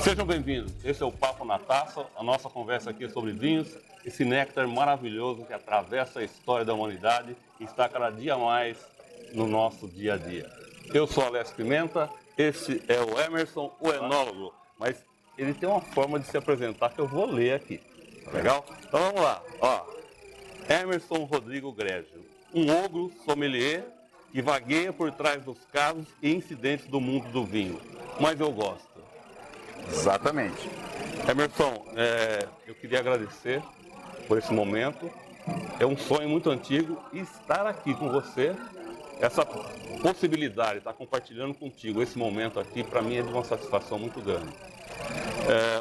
Sejam bem-vindos. Esse é o Papo na Taça. A nossa conversa aqui é sobre vinhos, esse néctar maravilhoso que atravessa a história da humanidade e está cada dia mais no nosso dia a dia. Eu sou Alessio Pimenta, esse é o Emerson, o enólogo, mas ele tem uma forma de se apresentar que eu vou ler aqui. Legal? Então vamos lá. Ó, Emerson Rodrigo Grégio, um ogro sommelier que vagueia por trás dos casos e incidentes do mundo do vinho. Mas eu gosto. Exatamente. Emerson, eu queria agradecer por esse momento. É um sonho muito antigo e estar aqui com você, essa possibilidade de estar compartilhando contigo esse momento aqui, para mim é de uma satisfação muito grande.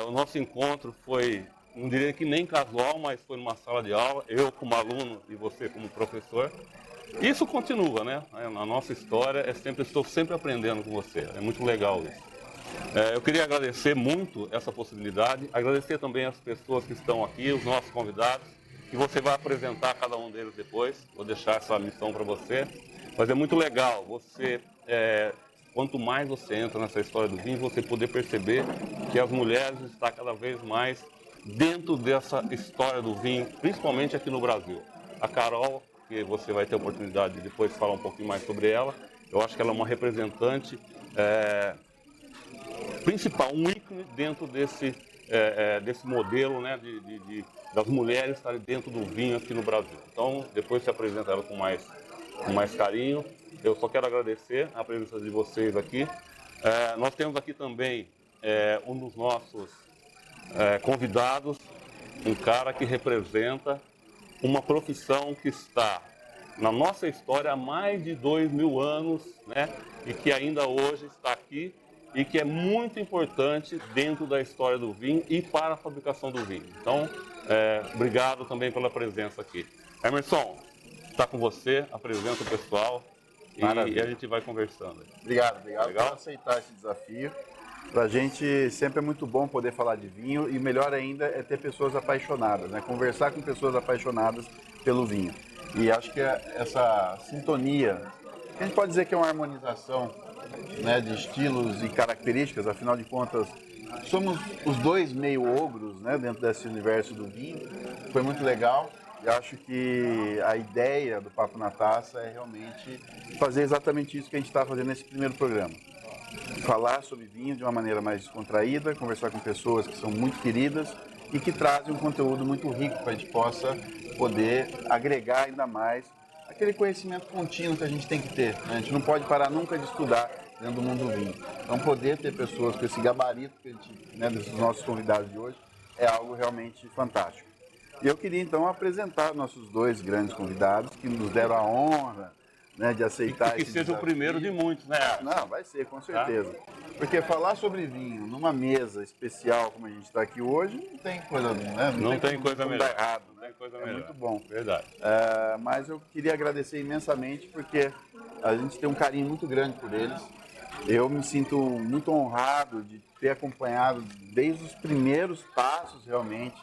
O nosso encontro foi, não diria que nem casual, mas foi numa sala de aula, eu como aluno e você como professor. Isso continua, né? Na nossa história, estou sempre aprendendo com você, é muito legal isso. Eu queria agradecer muito essa possibilidade, agradecer também as pessoas que estão aqui, os nossos convidados, que você vai apresentar cada um deles depois, vou deixar essa missão para você, mas é muito legal você, quanto mais você entra nessa história do vinho, você poder perceber que as mulheres estão cada vez mais dentro dessa história do vinho, principalmente aqui no Brasil. A Carol, que você vai ter a oportunidade de depois falar um pouquinho mais sobre ela, eu acho que ela é uma representante principal, um ícone dentro desse modelo, né, das mulheres estarem dentro do vinho aqui no Brasil. Então, depois se apresenta ela com mais carinho. Eu só quero agradecer a presença de vocês aqui. Nós temos aqui também um dos nossos convidados, um cara que representa uma profissão que está na nossa história há mais de 2000 anos, né, e que ainda hoje está aqui e que é muito importante dentro da história do vinho e para a fabricação do vinho. Então, obrigado também pela presença aqui. Emerson, está com você, apresenta o pessoal e a gente vai conversando. Obrigado por aceitar esse desafio. Para a gente sempre é muito bom poder falar de vinho e melhor ainda é ter pessoas apaixonadas, né? Conversar com pessoas apaixonadas pelo vinho. E acho que essa sintonia, a gente pode dizer que é uma harmonização, né, de estilos e características, afinal de contas, somos os dois meio ogros, né, dentro desse universo do vinho. Foi muito legal e acho que a ideia do Papo na Taça é realmente fazer exatamente isso que a gente está fazendo nesse primeiro programa. Falar sobre vinho de uma maneira mais descontraída, conversar com pessoas que são muito queridas e que trazem um conteúdo muito rico para a gente possa poder agregar ainda mais aquele conhecimento contínuo que a gente tem que ter, né? A gente não pode parar nunca de estudar dentro do mundo do vinho. Então, poder ter pessoas com esse gabarito que a gente, né, desses nossos convidados de hoje é algo realmente fantástico. E eu queria, então, apresentar nossos dois grandes convidados que nos deram a honra, né, de aceitar que esse seja desafio. o primeiro de muitos, né? Não, vai ser, com certeza. Porque falar sobre vinho numa mesa especial como a gente está aqui hoje, não tem coisa, né? Não tem coisa como melhor. dar errado, né? Não tem coisa É melhor. muito bom. Verdade. Mas eu queria agradecer imensamente porque a gente tem um carinho muito grande por eles. Eu me sinto muito honrado de ter acompanhado desde os primeiros passos realmente.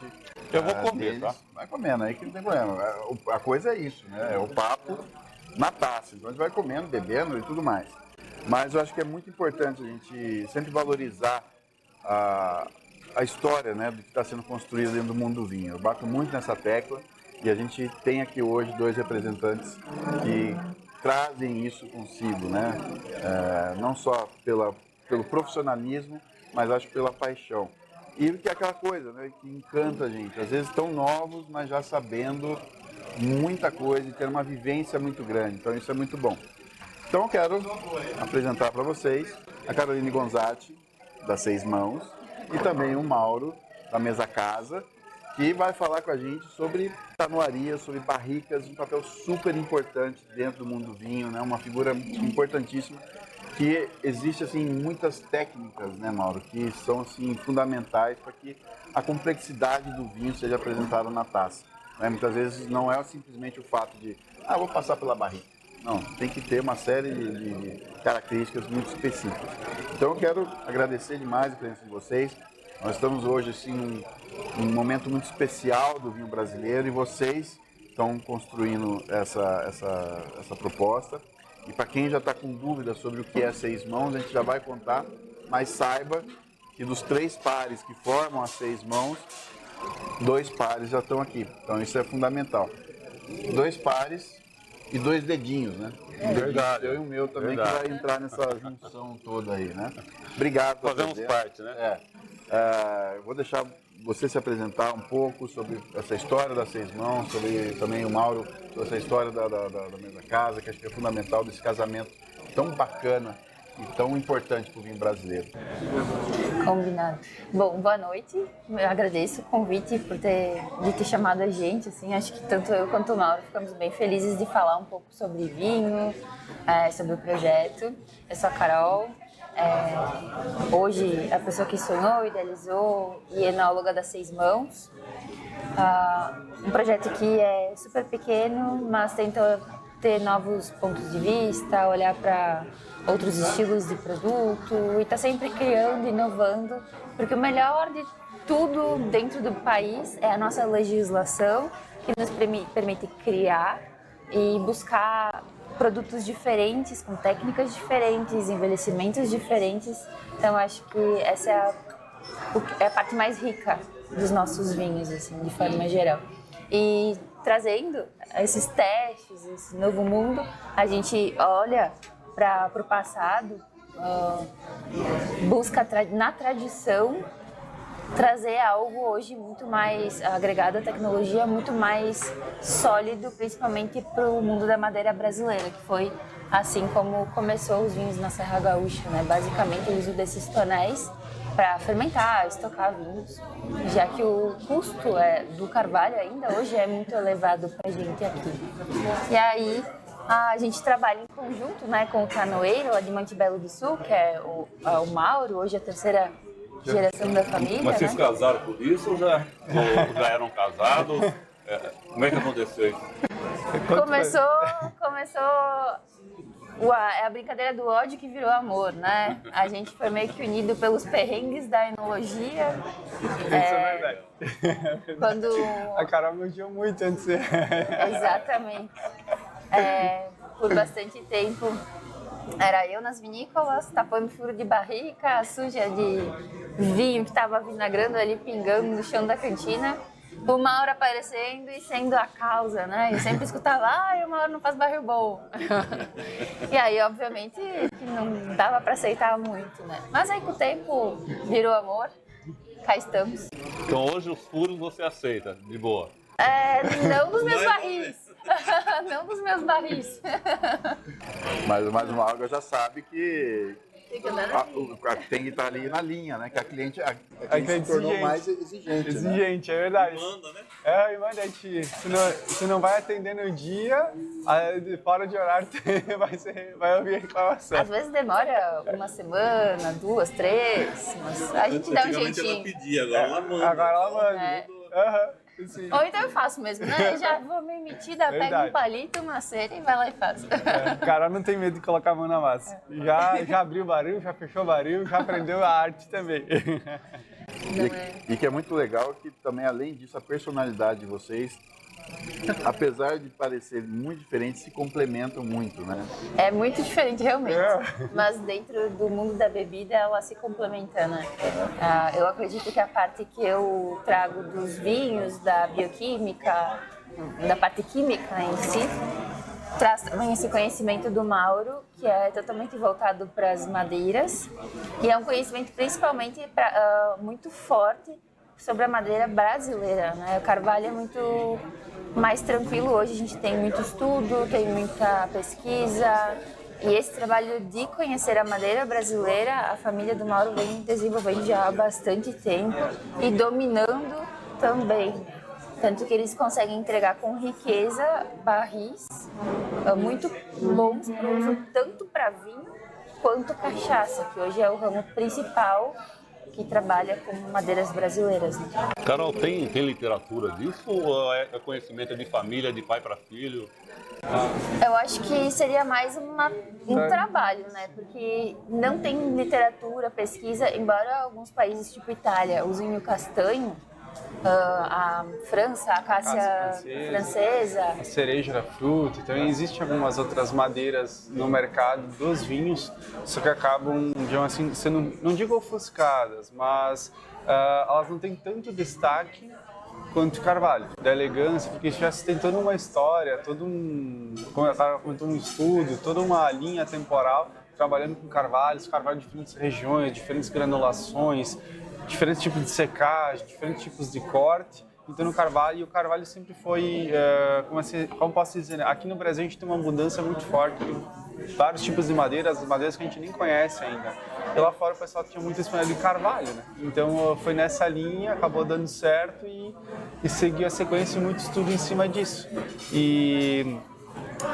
Eu vou comer, deles. tá? Vai comendo aí que não tem problema. A coisa é isso, né? É o papo na taça. Então a gente vai comendo, bebendo e tudo mais. Mas eu acho que é muito importante a gente sempre valorizar a história, né, do que está sendo construído dentro do mundo do vinho. Eu bato muito nessa tecla e a gente tem aqui hoje dois representantes que trazem isso consigo, né? Não só pelo profissionalismo, mas acho que pela paixão. E que é aquela coisa, né, que encanta a gente. Às vezes tão novos, mas já sabendo muita coisa e tendo uma vivência muito grande. Então isso é muito bom. Então eu quero apresentar para vocês a Caroline Gonzatti, das Seis Mãos, e também o Mauro, da Mesa Casa, que vai falar com a gente sobre tanuaria, sobre barricas, um papel super importante dentro do mundo do vinho, né? Uma figura importantíssima, que existe assim muitas técnicas, né, Mauro, que são assim fundamentais para que a complexidade do vinho seja apresentada na taça. Né? Muitas vezes não é simplesmente o fato de, vou passar pela barrica. Não, tem que ter uma série de características muito específicas. Então eu quero agradecer demais a presença de vocês. Nós estamos hoje assim num momento muito especial do vinho brasileiro e vocês estão construindo essa proposta. E para quem já está com dúvida sobre o que é Seis Mãos, a gente já vai contar, mas saiba que dos 3 pares que formam as 6 mãos, 2 pares já estão aqui. Então isso é fundamental. 2 pares e 2 dedinhos, né? Verdade. Eu e o meu também, Verdade. que vai entrar nessa junção toda aí, né? Obrigado por Fazemos parte, né? Eu vou deixar você se apresentar um pouco sobre essa história das 6 mãos, sobre também o Mauro, sobre essa história da mesa casa, que acho que é fundamental desse casamento tão bacana e tão importante para o vinho brasileiro. Combinado. Bom, boa noite. Eu agradeço o convite de ter chamado a gente. Assim, acho que tanto eu quanto o Mauro ficamos bem felizes de falar um pouco sobre vinho, sobre o projeto. Eu sou a Carol. Hoje, a pessoa que sonhou, idealizou e enóloga das 6 mãos. Um projeto que é super pequeno, mas tenta ter novos pontos de vista, olhar para outros estilos de produto e está sempre criando, inovando, porque o melhor de tudo dentro do país é a nossa legislação, que nos permite criar e buscar produtos diferentes, com técnicas diferentes, envelhecimentos diferentes. Então, acho que essa é a parte mais rica dos nossos vinhos, assim, de forma geral. E trazendo esses testes, esse novo mundo, a gente olha para o passado, busca na tradição trazer algo hoje muito mais agregado à tecnologia, muito mais sólido, principalmente para o mundo da madeira brasileira, que foi assim como começou os vinhos na Serra Gaúcha, né? Basicamente o uso desses tonéis para fermentar, estocar vinhos, já que o custo do carvalho ainda hoje é muito elevado para a gente aqui. E aí a gente trabalha em conjunto, né, com o canoeiro lá de Montebello do Sul, que é o Mauro, hoje a 3ª geração da família. Mas vocês né? casaram por isso ou já eram casados? Como é que aconteceu isso? Começou a brincadeira do ódio que virou amor, né? A gente foi meio que unido pelos perrengues da enologia. Isso é verdade. Quando... A Carol me odiou muito antes. Exatamente. Por bastante tempo era eu nas vinícolas, tapando furo de barrica, suja de vinho que estava vinagrando ali, pingando no chão da cantina. O Mauro aparecendo e sendo a causa, né? Eu sempre escutava, o Mauro não faz barril bom. E aí, obviamente, que não dava para aceitar muito, né? Mas aí, com o tempo, virou amor, cá estamos. Então hoje os furos você aceita, de boa? Não dos meus barris. Não dos meus barris. Mas uma alga já sabe que tem que estar ali na linha, né? Que a cliente se tornou exigente. mais exigente. Exigente, né? é verdade. Manda, né? Manda, a gente, se não vai atender no dia, fora de horário vai ouvir reclamação. Às vezes demora uma semana, 2, 3, mas a gente dá um jeitinho. Ela pedia, agora ela manda. Agora ela manda. Sim. Ou então eu faço mesmo, né? Eu já vou me metida, pego um palito, uma cera e vai lá e faço. Cara, não tem medo de colocar a mão na massa. Já abriu o baril, já fechou o baril, já aprendeu a arte também. E que é muito legal que também, além disso, a personalidade de vocês, apesar de parecer muito diferentes, se complementam muito, né? É muito diferente, realmente. Mas dentro do mundo da bebida, ela se complementa, né? Eu acredito que a parte que eu trago dos vinhos, da bioquímica, da parte química em si, traz também esse conhecimento do Mauro, que é totalmente voltado para as madeiras. E é um conhecimento principalmente muito forte sobre a madeira brasileira, né? O carvalho é muito mais tranquilo hoje, a gente tem muito estudo, tem muita pesquisa, e esse trabalho de conhecer a madeira brasileira, a família do Mauro vem desenvolvendo já há bastante tempo e dominando também. Tanto que eles conseguem entregar com riqueza barris muito bons para uso tanto para vinho quanto cachaça, que hoje é o ramo principal que trabalha com madeiras brasileiras. Né? Carol, tem literatura disso ou é conhecimento de família, de pai para filho? Eu acho que seria mais um trabalho, né? Porque não tem literatura, pesquisa, embora alguns países tipo Itália usem o castanho, a França, a acácia francesa. A cereja da fruta. Também existem algumas outras madeiras no mercado dos vinhos, só que acabam, digamos assim, sendo, não digo ofuscadas, mas elas não têm tanto destaque quanto carvalho, da elegância, porque já se tem toda uma história, como eu estava comentando, um estudo, toda uma linha temporal trabalhando com carvalho de diferentes regiões, diferentes granulações, diferentes tipos de secagem, diferentes tipos de corte. Então, o carvalho sempre foi, como posso dizer, né? Aqui no Brasil a gente tem uma mudança muito forte de vários tipos de madeiras, madeiras que a gente nem conhece ainda. E lá fora o pessoal tinha muito esse de carvalho, né? Então, foi nessa linha, acabou dando certo e seguiu a sequência e muito estudo em cima disso.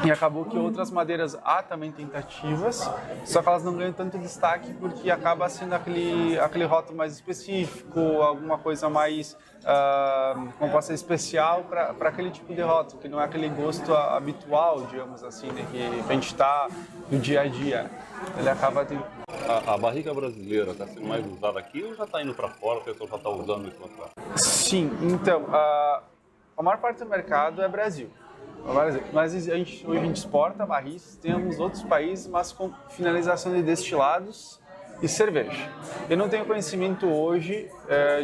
E acabou que outras madeiras há também tentativas, só que elas não ganham tanto destaque porque acaba sendo aquele rótulo mais específico, alguma coisa mais, como posso dizer, especial para aquele tipo de rótulo, que não é aquele gosto habitual, digamos assim, né, que a gente está no dia a dia. Ele acaba tendo... A barrica brasileira está sendo mais usada aqui ou já está indo para fora, o pessoal já está usando isso lá fora? Sim, então, a maior parte do mercado é Brasil. Mas hoje a gente exporta barris, temos outros países, mas com finalização de destilados e cerveja. Eu não tenho conhecimento hoje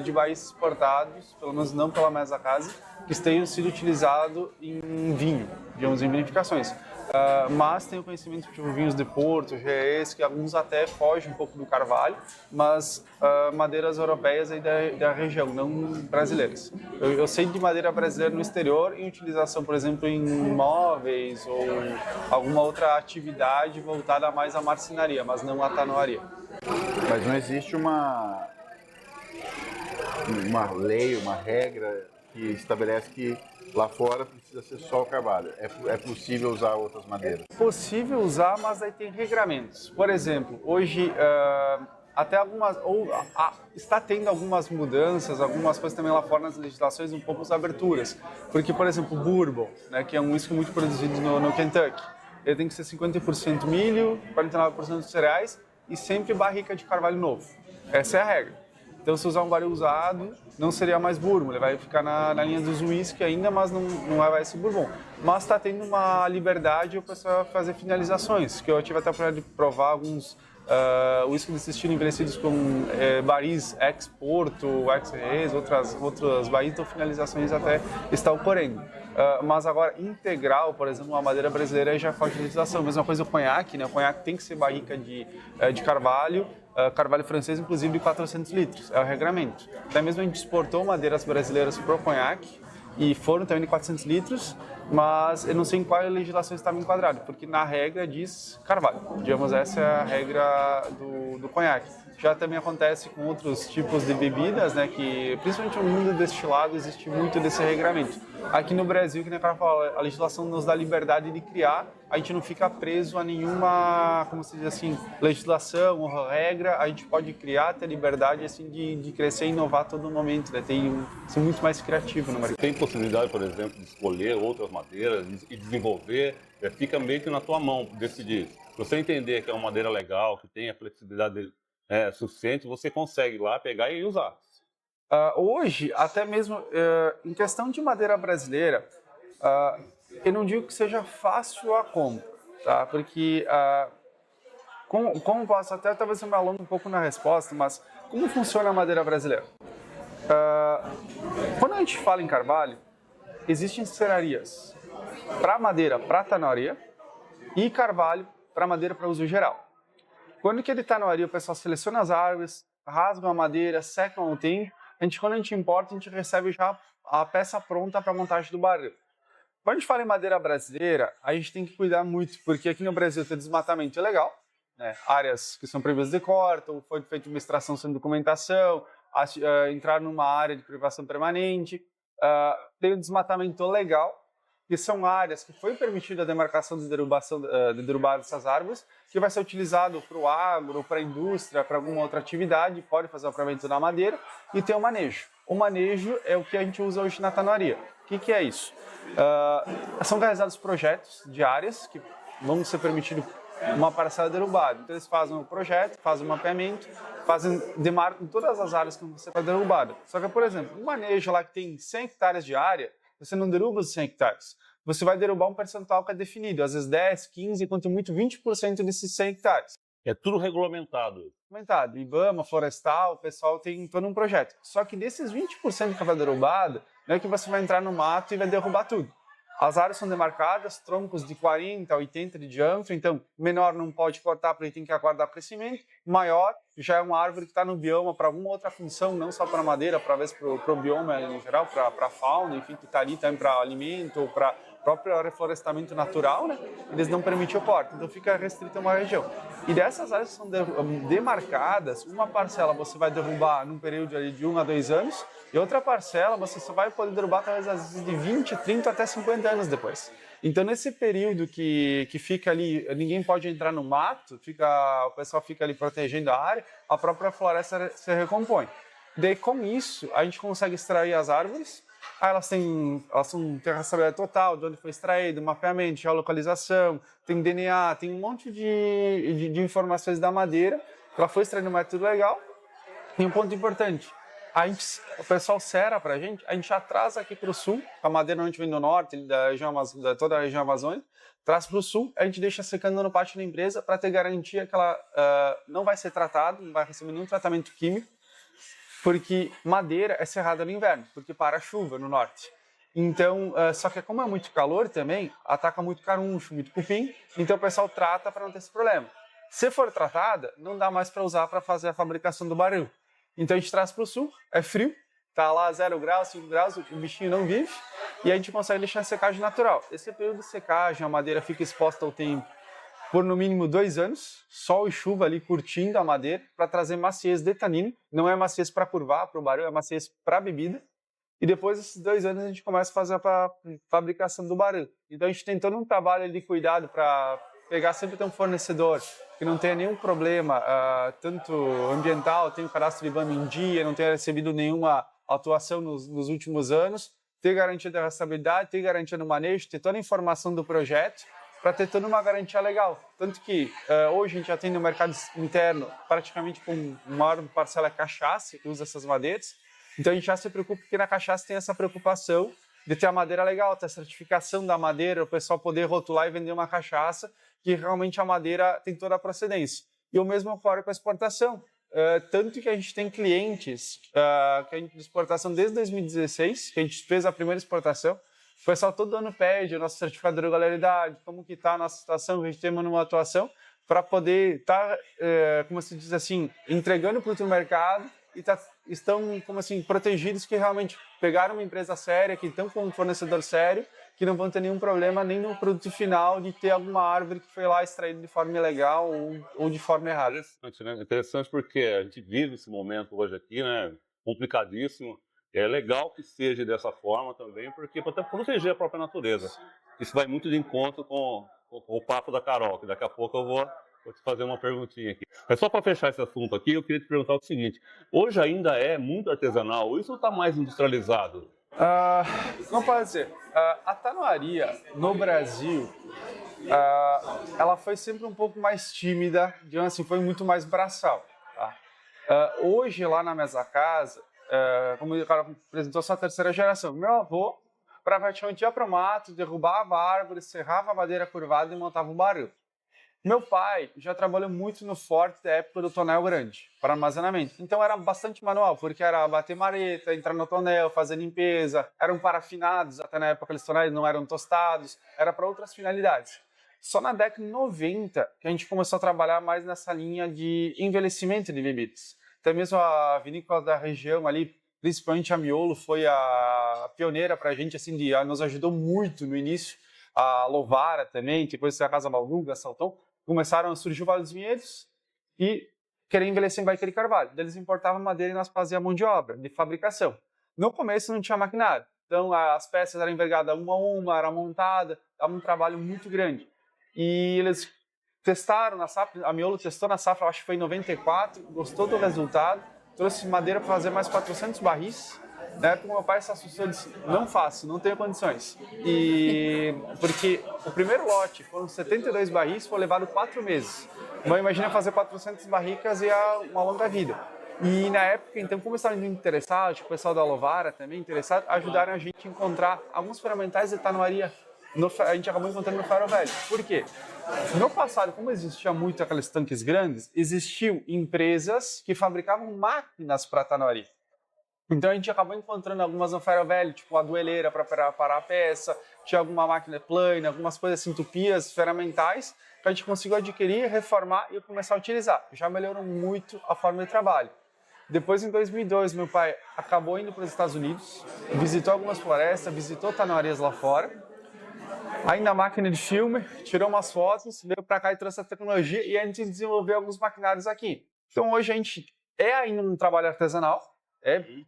de barris exportados, pelo menos não pela Mesa Casa, que tenham sido utilizados em vinho, digamos, em vinificações. Mas tenho conhecimento de vinhos de Porto, GES, que alguns até fogem um pouco do carvalho, mas madeiras europeias aí da região, não brasileiras. Eu sei de madeira brasileira no exterior em utilização, por exemplo, em móveis ou alguma outra atividade voltada mais à marcenaria, mas não à tanoaria. Mas não existe uma lei, uma regra que estabelece que lá fora precisa ser só o carvalho. É possível usar outras madeiras? É possível usar, mas aí tem regramentos. Por exemplo, hoje até está tendo algumas mudanças, algumas coisas também lá fora nas legislações, um pouco as aberturas. Porque, por exemplo, o Bourbon, né, que é um whisky muito produzido no Kentucky, ele tem que ser 50% milho, 49% de cereais e sempre barrica de carvalho novo. Essa é a regra. Então, se usar um barril usado, não seria mais bourbon, ele vai ficar na linha dos whisky ainda, mas não vai ser bourbon. Mas está tendo uma liberdade o pessoal fazer finalizações, que eu tive até a oportunidade de provar alguns whisky desse estilo envelhecidos com barris ex-Porto, ex-Reis, outras barris, então finalizações até está ocorrendo. Mas agora, integral, por exemplo, uma madeira brasileira já faz utilização. Mesma coisa o conhaque, né? O conhaque tem que ser barrica de carvalho, carvalho francês, inclusive de 400 litros, é o regramento. Até mesmo a gente exportou madeiras brasileiras para o conhaque e foram também de 400 litros, mas eu não sei em qual legislação estava enquadrado, porque na regra diz carvalho. Digamos, essa é a regra do conhaque. Já também acontece com outros tipos de bebidas, né, que principalmente no mundo destilado existe muito desse regramento. Aqui no Brasil, que nem a cara fala, a legislação nos dá liberdade de criar, a gente não fica preso a nenhuma, como se diz assim, legislação ou regra, a gente pode criar, ter liberdade assim de crescer e inovar a todo momento, né, ser muito mais criativo no mercado. Tem possibilidade, por exemplo, de escolher outras madeiras e desenvolver, fica meio que na tua mão decidir. Se você entender que é uma madeira legal, que tem a flexibilidade suficiente, você consegue ir lá pegar e usar. Hoje, até mesmo em questão de madeira brasileira, eu não digo que seja fácil a compra, tá? Porque, como posso, até talvez eu me alongue um pouco na resposta, mas como funciona a madeira brasileira? Quando a gente fala em carvalho, existem serrarias para madeira, para tanoaria, e carvalho para madeira para uso geral. Quando que ele está no areia, o pessoal seleciona as árvores, rasga a madeira, seca o tempo. Quando a gente importa, a gente recebe já a peça pronta para a montagem do barril. Quando a gente fala em madeira brasileira, a gente tem que cuidar muito, porque aqui no Brasil tem desmatamento ilegal, né? Áreas que são proibidas de corte, ou foi feita uma extração sem documentação, entrar numa área de privação permanente. Tem o desmatamento legal, que são áreas que foi permitida a demarcação de derrubar dessas árvores, que vai ser utilizado para o agro, para a indústria, para alguma outra atividade, pode fazer o aproveitamento da madeira, e tem o manejo. O manejo é o que a gente usa hoje na tanoaria. O que é isso? São realizados projetos de áreas que vão ser permitidos uma parcela derrubada. Então eles fazem um projeto, fazem um mapeamento, demarcam todas as áreas que você está derrubada. Só que, por exemplo, um manejo lá que tem 100 hectares de área, você não derruba os 100 hectares. Você vai derrubar um percentual que é definido, às vezes 10, 15, quanto muito 20% desses 100 hectares. É tudo regulamentado. Regulamentado. IBAMA, Florestal, o pessoal tem todo um projeto. Só que desses 20% que vai derrubado, não é que você vai entrar no mato e vai derrubar tudo. As áreas são demarcadas, troncos de 40 a 80 de diâmetro, então menor não pode cortar porque tem que aguardar o crescimento, maior já é uma árvore que está no bioma para alguma outra função, não só para madeira, para o bioma em geral, para a fauna, enfim, que está ali também para alimento ou para próprio reflorestamento natural, né? Eles não permitem o corte, então fica restrito a uma região. E dessas áreas que são demarcadas, uma parcela você vai derrubar num período ali de 1 a 2 anos, e outra parcela você só vai poder derrubar talvez às vezes de 20, 30 até 50 anos depois. Então nesse período que fica ali, ninguém pode entrar no mato, o pessoal fica ali protegendo a área, a própria floresta se recompõe. Daí com isso a gente consegue extrair as árvores. Elas têm rastreabilidade total, de onde foi extraído, mapeamento, geolocalização, tem DNA, tem um monte de informações da madeira. Ela foi extraída de um método legal. E um ponto importante, o pessoal cera para a gente atrasa aqui para o sul, a madeira normalmente vem do norte, da toda a região amazônica, traz para o sul, a gente deixa secando no pátio da empresa para ter garantia que ela não vai ser tratada, não vai receber nenhum tratamento químico, porque madeira é cerrada no inverno, porque para a chuva no norte. Então, só que como é muito calor também, ataca muito caruncho, muito cupim, então o pessoal trata para não ter esse problema. Se for tratada, não dá mais para usar para fazer a fabricação do baril. Então a gente traz para o sul, é frio, tá lá 0 graus, 5 graus, o bichinho não vive, e a gente consegue deixar em secagem natural. Esse período de secagem, a madeira fica exposta ao tempo por no mínimo 2 anos, sol e chuva ali curtindo a madeira, para trazer maciez de tanino. Não é maciez para curvar, para o baril, é maciez para bebida. E depois desses 2 anos a gente começa a fazer a fabricação do baril. Então a gente tem todo um trabalho de cuidado para pegar sempre ter um fornecedor que não tenha nenhum problema, tanto ambiental, tem o cadastro de IBAMA em dia, não tenha recebido nenhuma atuação nos últimos anos, ter garantia da rastreabilidade, ter garantia no manejo, ter toda a informação do projeto, para ter toda uma garantia legal. Tanto que hoje a gente já tem no mercado interno praticamente com uma maior parcela cachaça que usa essas madeiras. Então a gente já se preocupa porque na cachaça tem essa preocupação de ter a madeira legal, ter a certificação da madeira, o pessoal poder rotular e vender uma cachaça que realmente a madeira tem toda a procedência. E o mesmo ocorre com a exportação. Tanto que a gente tem clientes que a gente de exportação desde 2016, que a gente fez a primeira exportação. O pessoal todo ano pede o nosso certificado de regularidade, como que está a nossa situação, a gente tem uma atuação para poder estar, como se diz assim, entregando para o mercado e estão, como assim, protegidos que realmente pegaram uma empresa séria, que estão com um fornecedor sério, que não vão ter nenhum problema nem no produto final de ter alguma árvore que foi lá extraída de forma ilegal ou de forma errada. Interessante porque a gente vive esse momento hoje aqui, né, complicadíssimo. É legal que seja dessa forma também, porque para proteger a própria natureza. Isso vai muito de encontro com o papo da Carol, que daqui a pouco eu vou te fazer uma perguntinha aqui. Mas só para fechar esse assunto aqui, eu queria te perguntar o seguinte: hoje ainda é muito artesanal, isso está mais industrializado? Como pode dizer? A tanoaria no Brasil, ela foi sempre um pouco mais tímida, digamos assim, foi muito mais braçal. Tá? Hoje, lá na minha casa, como o cara apresentou, só a terceira geração. Meu avô, praticamente ia para o mato, derrubava a árvore, serrava a madeira curvada e montava um baril. Meu pai já trabalhou muito no forte da época do tonel grande, para armazenamento. Então era bastante manual, porque era bater mareta, entrar no tonel, fazer limpeza. Eram parafinados, até na época aqueles tonéis não eram tostados, era para outras finalidades. Só na década de 90 que a gente começou a trabalhar mais nessa linha de envelhecimento de bebidas. Até mesmo a vinícola da região ali, principalmente a Miolo, foi a pioneira para a gente, assim, nos ajudou muito no início. A Lovara também, depois a Casa Malunga, a Salton, começaram a surgir vários vinhedos e querer envelhecer em Baqueira e Carvalho. Eles importavam madeira e nós fazíamos mão de obra, de fabricação. No começo não tinha maquinário, então as peças eram envergadas uma a uma, era montada, dava um trabalho muito grande. E eles testaram na safra, a Miolo testou na safra, acho que foi em 94, gostou do resultado, trouxe madeira para fazer mais 400 barris. Na época, meu pai se assustou e disse, não faço, não tenho condições. Porque o primeiro lote foram 72 barris, foi levado 4 meses. Então, imagina fazer 400 barricas e uma longa vida. E na época, então, como estavam interessados, o pessoal da Lovara também interessado, ajudaram a gente a encontrar alguns ferramentais de tanoaria. A gente acabou encontrando no Ferro Velho. Por quê? No passado, como existia muito aqueles tanques grandes, existiam empresas que fabricavam máquinas para tanoaria. Então a gente acabou encontrando algumas no Ferro Velho, tipo a dueleira para parar a peça, tinha alguma máquina plane, algumas coisas assim, tupias, ferramentais, que a gente conseguiu adquirir, reformar e começar a utilizar. Já melhorou muito a forma de trabalho. Depois, em 2002, meu pai acabou indo para os Estados Unidos, visitou algumas florestas, visitou tanoarias lá fora, aí na máquina de filme, tirou umas fotos, veio para cá e trouxe a tecnologia e a gente desenvolveu alguns maquinários aqui. Então hoje a gente é ainda um trabalho artesanal,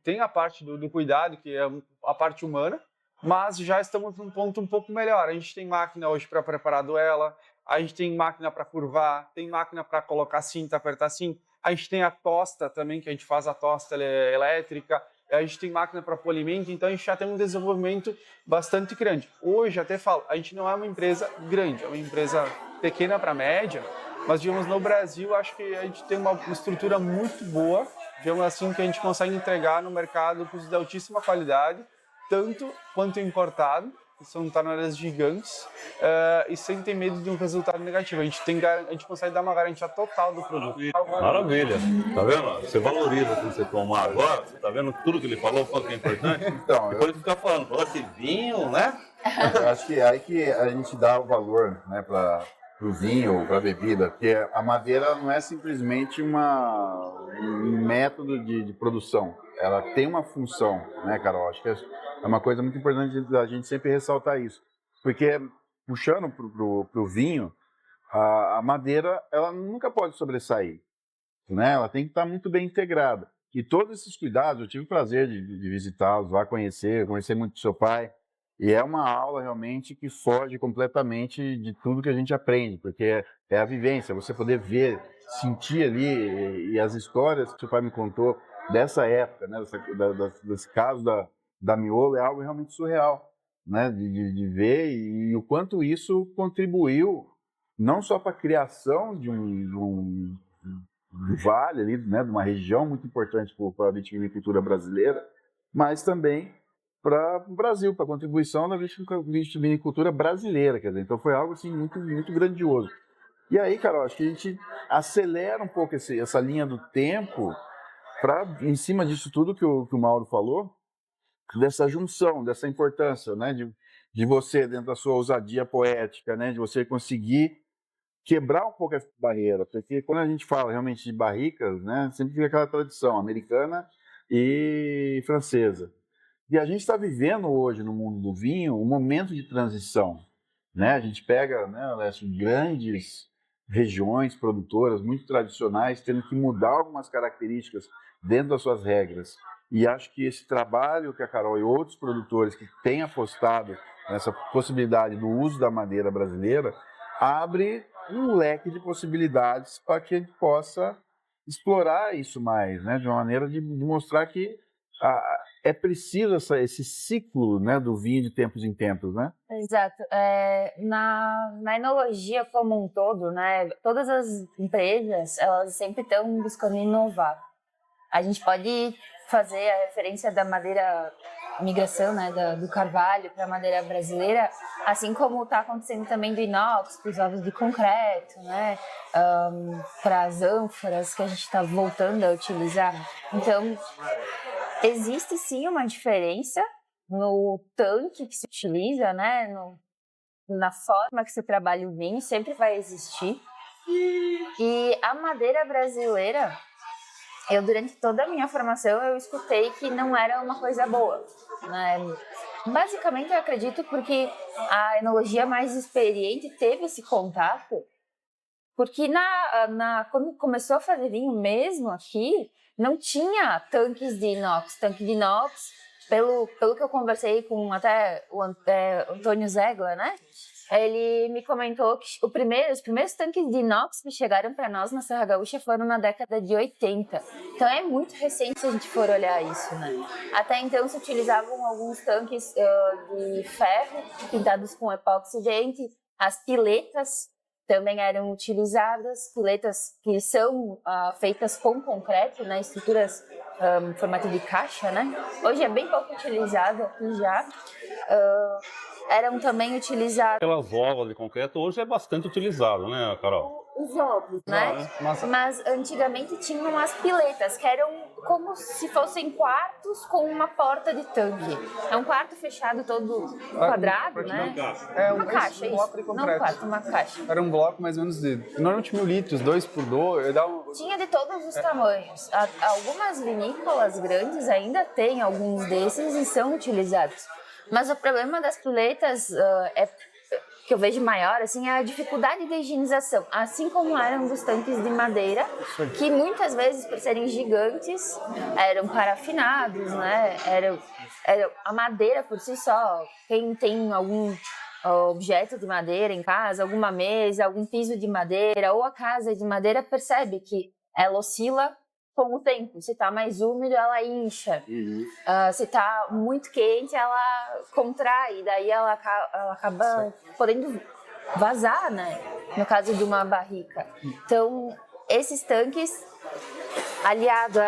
tem a parte do cuidado, que é a parte humana, mas já estamos num ponto um pouco melhor. A gente tem máquina hoje para preparar a duela, a gente tem máquina para curvar, tem máquina para colocar cinta, apertar cinta, a gente tem a tosta também, que a gente faz a tosta elétrica, a gente tem máquina para polimento, então a gente já tem um desenvolvimento bastante grande. Hoje, até falo, a gente não é uma empresa grande, é uma empresa pequena para média, mas, digamos, no Brasil, acho que a gente tem uma estrutura muito boa, digamos assim, que a gente consegue entregar no mercado produtos de altíssima qualidade, tanto quanto importado, que são tanoeiras gigantes, e sem ter medo de um resultado negativo. A gente consegue dar uma garantia total do produto. Maravilha. Tá vendo? Você valoriza o que você tomar agora, você tá vendo tudo que ele falou, quanto que é importante? Então, depois fica falando, falou esse vinho, né? eu acho que é aí que a gente dá o valor, né, para o vinho, para a bebida, porque a madeira não é simplesmente um método de produção, ela tem uma função, né, Carol? Acho que é uma coisa muito importante a gente sempre ressaltar isso, porque puxando para o vinho, a madeira ela nunca pode sobressair, né? Ela tem que estar muito bem integrada. E todos esses cuidados, eu tive o prazer de visitá-los, lá conhecer muito do seu pai, e é uma aula realmente que foge completamente de tudo que a gente aprende, porque é a vivência, você poder ver, sentir ali, e as histórias que seu pai me contou dessa época, né, desse caso da Miolo, é algo realmente surreal, né, de ver, e o quanto isso contribuiu não só para a criação de um vale ali, né, de uma região muito importante para a vitivinicultura brasileira, mas também para o Brasil, para a contribuição da vitivinicultura brasileira, quer dizer, então foi algo assim muito, muito grandioso. E aí, Carol, acho que a gente acelera um pouco essa linha do tempo para, em cima disso tudo que o Mauro falou, dessa junção, dessa importância, né, de você, dentro da sua ousadia poética, né, de você conseguir quebrar um pouco essa barreira, porque quando a gente fala realmente de barricas, né, sempre fica aquela tradição americana e francesa. E a gente está vivendo hoje no mundo do vinho um momento de transição, né? A gente pega, né, grandes regiões produtoras muito tradicionais tendo que mudar algumas características dentro das suas regras. E acho que esse trabalho que a Carol e outros produtores que têm apostado nessa possibilidade do uso da madeira brasileira abre um leque de possibilidades para que a gente possa explorar isso mais, né? De uma maneira de mostrar que é preciso esse ciclo, né, do vinho de tempos em tempos, né? Exato. Na enologia como um todo, né, todas as empresas, elas sempre estão buscando inovar. A gente pode fazer a referência da madeira, migração, né, do carvalho para a madeira brasileira, assim como está acontecendo também do inox para os ovos de concreto, né, para as ânforas que a gente está voltando a utilizar. Então, existe sim uma diferença no tanque que se utiliza, né, na forma que se trabalha o vinho, sempre vai existir. E a madeira brasileira, durante toda a minha formação, eu escutei que não era uma coisa boa, né? Basicamente, eu acredito porque a enologia mais experiente teve esse contato, porque quando começou a fazer vinho mesmo aqui, não tinha tanques de inox. Tanque de inox, pelo que eu conversei com até o Antônio Zegla, né? Ele me comentou que os primeiros tanques de inox que chegaram para nós na Serra Gaúcha foram na década de 80. Então é muito recente se a gente for olhar isso, né? Até então se utilizavam alguns tanques de ferro pintados com epóxi-dente, as piletas também eram utilizadas, piletas que são feitas com concreto, né? Estruturas em formato de caixa, né? Hoje é bem pouco utilizado aqui já. Eram também utilizadas... Aquelas bolas de concreto hoje é bastante utilizado, né, Carol? Os ovos, né? Mas antigamente tinham as piletas, que eram como se fossem quartos com uma porta de tanque. É um quarto fechado todo quadrado, né? Uma caixa, isso. Não um quarto, uma caixa. Era um bloco mais ou menos de, normalmente 1000 litros, 2x2. Tinha de todos os tamanhos. Algumas vinícolas grandes ainda têm alguns desses e são utilizados. Mas o problema das piletas que eu vejo maior, assim, é a dificuldade de higienização, assim como eram dos tanques de madeira, que muitas vezes, por serem gigantes, eram parafinados, né? Era a madeira por si só. Quem tem algum objeto de madeira em casa, alguma mesa, algum piso de madeira, ou a casa de madeira, percebe que ela oscila com o tempo. Se está mais úmido, ela incha. Se está muito quente, ela contrai. Daí ela acaba podendo vazar, né? No caso de uma barrica. Então, esses tanques, aliado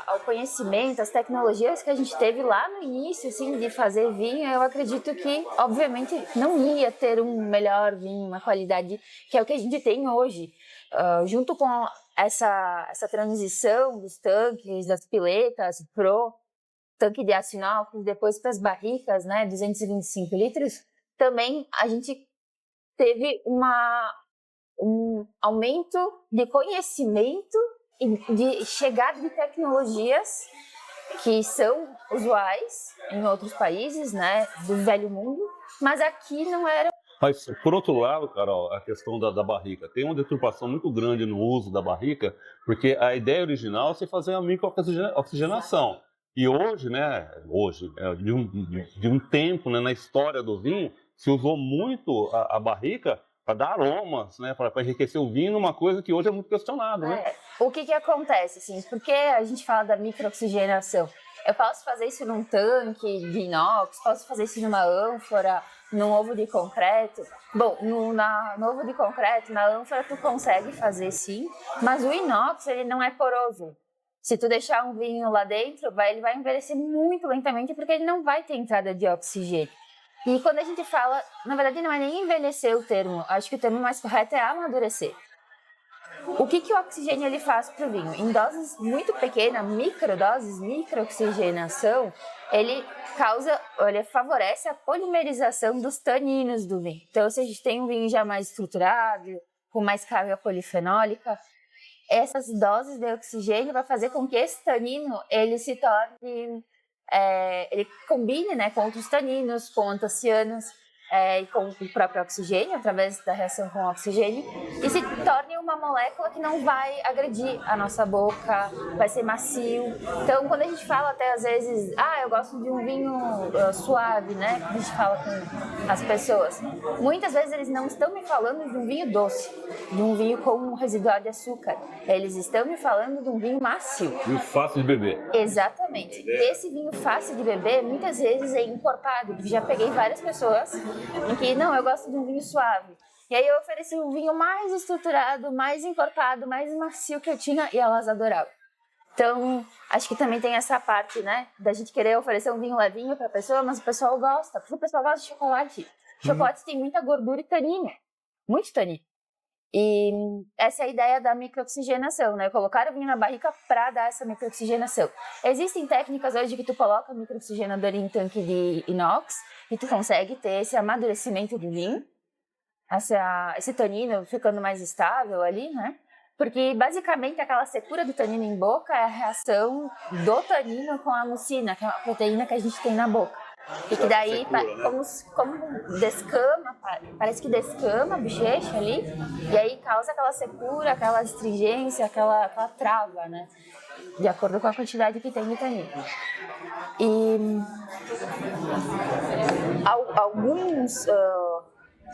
ao conhecimento, às tecnologias que a gente teve lá no início, assim, de fazer vinho, eu acredito que, obviamente, não ia ter um melhor vinho, uma qualidade que é o que a gente tem hoje. Junto com essa transição dos tanques, das piletas pro tanque de aço inox, depois para as barricas, né, 225 litros, também a gente teve um aumento de conhecimento e de chegada de tecnologias que são usuais em outros países, né, do velho mundo, mas aqui não era. Mas, por outro lado, Carol, a questão da barrica. Tem uma deturpação muito grande no uso da barrica, porque a ideia original é você fazer a micro-oxigenação. E hoje, né, de um tempo, né, na história do vinho, se usou muito a barrica para dar aromas, né, para enriquecer o vinho, uma coisa que hoje é muito questionada, né? O que acontece, assim, por que a gente fala da micro-oxigenação? Eu posso fazer isso num tanque de inox, posso fazer isso numa ânfora, num ovo de concreto. Bom, no ovo de concreto, na ânfora, tu consegue fazer sim, mas o inox, ele não é poroso. Se tu deixar um vinho lá dentro, ele vai envelhecer muito lentamente porque ele não vai ter entrada de oxigênio. E quando a gente fala, na verdade não é nem envelhecer o termo, acho que o termo mais correto é amadurecer. O que o oxigênio ele faz para o vinho? Em doses muito pequenas, microdoses, microoxigenação, ele favorece a polimerização dos taninos do vinho. Então, se a gente tem um vinho já mais estruturado, com mais carga polifenólica, essas doses de oxigênio vai fazer com que esse tanino ele se torne, ele combine, né, com outros taninos, com antocianos, e com o próprio oxigênio, através da reação com o oxigênio, e se torne uma molécula que não vai agredir a nossa boca, vai ser macio. Então, quando a gente fala até às vezes, eu gosto de um vinho suave, né, a gente fala com as pessoas, muitas vezes eles não estão me falando de um vinho doce, de um vinho com um residual de açúcar, eles estão me falando de um vinho macio. Vinho fácil de beber. Exatamente. Esse vinho fácil de beber, muitas vezes é encorpado, porque já peguei várias pessoas em que, não, eu gosto de um vinho suave. E aí eu ofereci um vinho mais estruturado, mais encorpado, mais macio que eu tinha e elas adoravam. Então, acho que também tem essa parte, né, da gente querer oferecer um vinho levinho para a pessoa, mas o pessoal gosta, porque o pessoal gosta de chocolate. Chocolate tem muita gordura e tanino, muito tanino. E essa é a ideia da microoxigenação, né? Colocar o vinho na barrica para dar essa microoxigenação. Existem técnicas hoje que tu coloca microoxigenador em tanque de inox e tu consegue ter esse amadurecimento do vinho, esse tanino ficando mais estável ali, né? Porque basicamente aquela secura do tanino em boca é a reação do tanino com a mucina, que é uma proteína que a gente tem na boca. E que daí, como descama, parece que descama a bochecha ali, e aí causa aquela secura, aquela astringência, aquela trava, né? De acordo com a quantidade que tem de tanino. E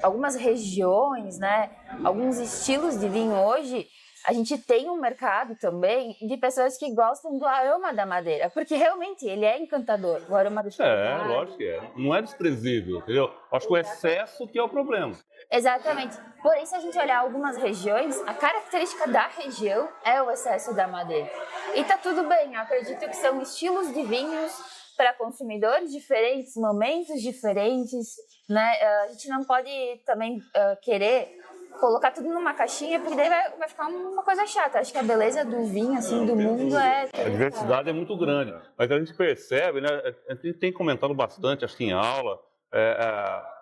algumas regiões, né? Alguns estilos de vinho hoje a gente tem um mercado também de pessoas que gostam do aroma da madeira, porque realmente ele é encantador, o aroma do chocolate. Lógico que é. Não é desprezível, entendeu? Acho que o excesso que é o problema. Exatamente. Porém, se a gente olhar algumas regiões, a característica da região é o excesso da madeira. E tá tudo bem, eu acredito que são estilos de vinhos para consumidores diferentes, momentos diferentes, né? A gente não pode também querer colocar tudo numa caixinha, porque daí vai ficar uma coisa chata. Acho que a beleza do vinho, assim, do mundo é... A diversidade é muito grande, mas a gente percebe, né? A gente tem comentado bastante, acho que em aula,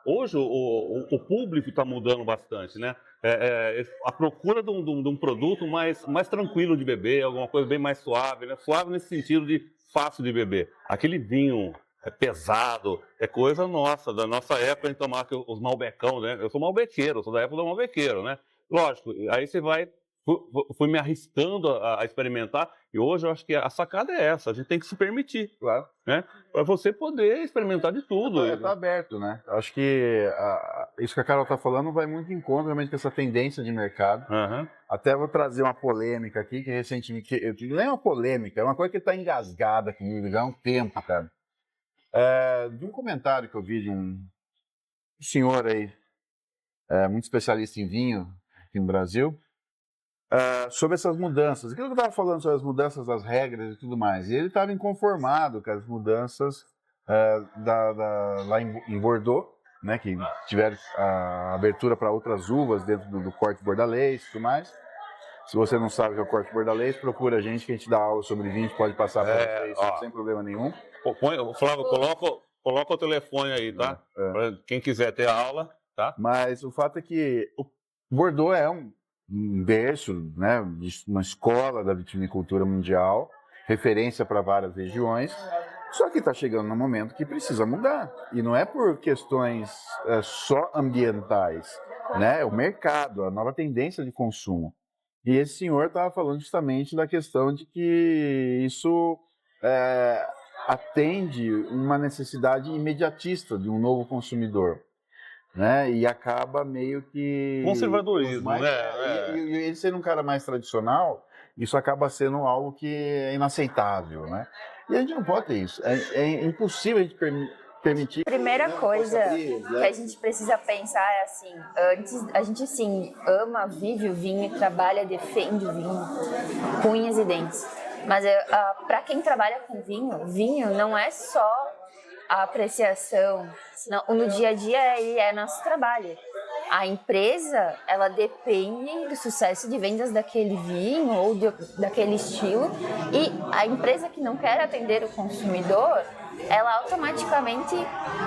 hoje o público está mudando bastante, né? A procura de um produto mais tranquilo de beber, alguma coisa bem mais suave, né? Suave nesse sentido de fácil de beber. Aquele vinho pesado, é coisa nossa, da nossa época, a gente tomava os malbecão, né? Eu sou malbequeiro, sou da época do malbequeiro, né? Lógico, aí você vai... Fui me arriscando a experimentar, e hoje eu acho que a sacada é essa, a gente tem que se permitir, Claro. né? Para você poder experimentar de tudo. Tá aberto, né? Acho que isso que a Carol tá falando vai muito em conta realmente com essa tendência de mercado. Uhum. Até vou trazer uma polêmica aqui, que recentemente, não é uma polêmica, é uma coisa que está engasgada comigo já há um tempo, cara. De um comentário que eu vi de um senhor aí, muito especialista em vinho aqui no Brasil, sobre essas mudanças. Aquilo que eu estava falando sobre as mudanças das regras e tudo mais. E ele estava inconformado com as mudanças lá em Bordeaux, né, que tiveram a abertura para outras uvas dentro do corte bordalês e tudo mais. Se você não sabe o que é o corte bordalês, procura a gente que a gente dá aula sobre vinho, pode passar para vocês sem problema nenhum. Flávio, coloca o telefone aí, tá? Para quem quiser ter aula, tá? Mas o fato é que o Bordeaux é um berço, né, de uma escola da vitivinicultura mundial, referência para várias regiões, só que está chegando num momento que precisa mudar. E não é por questões só ambientais, né? É o mercado, a nova tendência de consumo. E esse senhor estava falando justamente da questão de que isso atende uma necessidade imediatista de um novo consumidor, né? E acaba meio que... Conservadorismo, né? E ele sendo um cara mais tradicional, isso acaba sendo algo que é inaceitável, né? E a gente não pode ter isso. É impossível a gente permitir... Primeira coisa que a gente precisa pensar é assim, antes a gente sim ama, vive o vinho, trabalha, defende o vinho, com unhas e dentes. Mas para quem trabalha com vinho não é só a apreciação, no dia a dia ele é nosso trabalho. A empresa, ela depende do sucesso de vendas daquele vinho ou daquele estilo, e a empresa que não quer atender o consumidor, ela automaticamente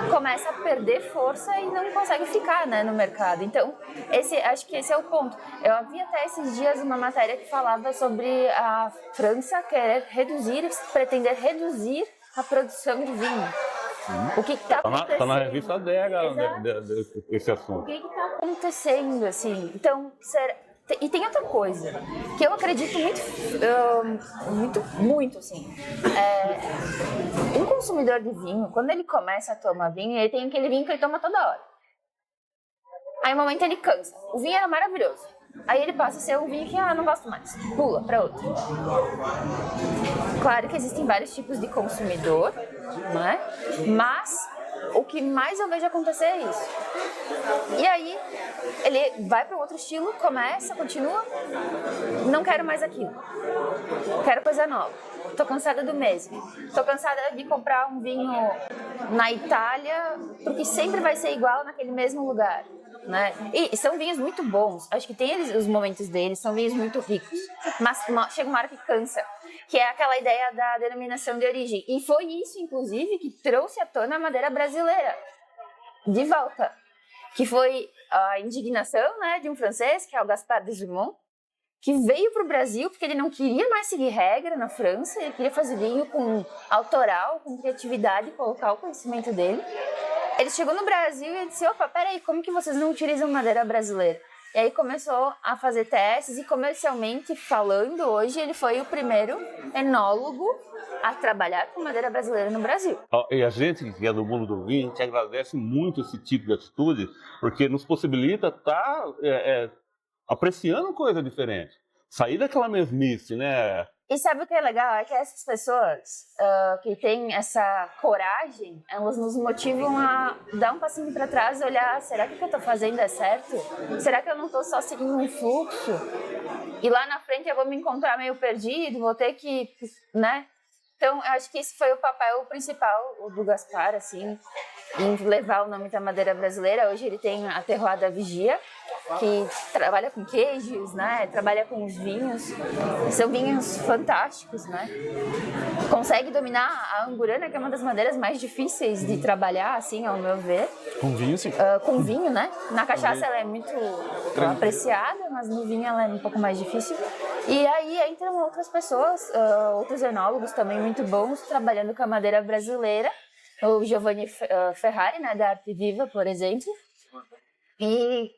começa a perder força e não consegue ficar, né, no mercado. Então, acho que esse é o ponto. Eu havia até esses dias uma matéria que falava sobre a França querer pretender reduzir a produção de vinho. O que está acontecendo? Está na revista DEGA esse assunto. O que está acontecendo, assim? Então, e tem outra coisa que eu acredito muito, assim. Um consumidor de vinho, quando ele começa a tomar vinho, ele tem aquele vinho que ele toma toda hora. Aí, no momento, ele cansa. O vinho era maravilhoso. Aí ele passa a ser um vinho que não gosto mais. Pula para outro. Claro que existem vários tipos de consumidor, né? Mas o que mais eu vejo acontecer é isso. E aí ele vai para um outro estilo, continua, não quero mais aquilo. Quero coisa nova. Tô cansada do mesmo. Tô cansada de comprar um vinho na Itália, porque sempre vai ser igual naquele mesmo lugar, né? E são vinhos muito bons. Acho que tem os momentos deles, são vinhos muito ricos. Mas chega uma hora que cansa, que é aquela ideia da denominação de origem. E foi isso, inclusive, que trouxe à tona a madeira brasileira de volta. Que foi a indignação, né, de um francês, que é o Gaspard de Jumeaux, que veio para o Brasil porque ele não queria mais seguir regra na França, ele queria fazer vinho com autoral, com criatividade, colocar o conhecimento dele. Ele chegou no Brasil e disse, opa, peraí, como que vocês não utilizam madeira brasileira? E aí começou a fazer testes e, comercialmente falando, hoje ele foi o primeiro enólogo a trabalhar com madeira brasileira no Brasil. E a gente que é do mundo do vinho, a gente agradece muito esse tipo de atitude, porque nos possibilita estar apreciando coisa diferente. sair daquela mesmice, né? E sabe o que é legal? É que essas pessoas que têm essa coragem, elas nos motivam a dar um passinho para trás e olhar, será que o que eu estou fazendo é certo? Será que eu não estou só seguindo um fluxo? E lá na frente eu vou me encontrar meio perdido, vou ter que, né? Então, eu acho que esse foi o papel principal do Gaspar, assim, em levar o nome da madeira brasileira. Hoje ele tem a Terroir da Vigia, que trabalha com queijos, né? Trabalha com os vinhos. São vinhos fantásticos, né? Consegue dominar a angurana, que é uma das madeiras mais difíceis de trabalhar, assim, ao meu ver. Com vinho, sim. Com vinho, né? Na cachaça ela é muito apreciada, mas no vinho ela é um pouco mais difícil. E aí entram outras pessoas, outros enólogos também muito bons, trabalhando com a madeira brasileira. O Giovanni Ferrari, né, da Arte Viva, por exemplo. E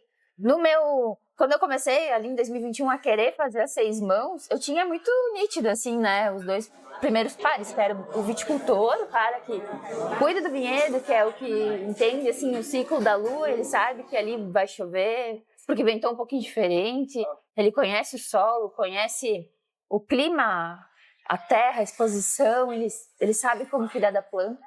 quando eu comecei ali em 2021 a querer fazer as 6 mãos, eu tinha muito nítido, assim, né, os 2 primeiros pares, que era o viticultor, o cara que cuida do vinhedo, que é o que entende, assim, o ciclo da lua, ele sabe que ali vai chover, porque ventou um pouquinho diferente, ele conhece o solo, conhece o clima, a terra, a exposição, ele sabe como cuidar da planta.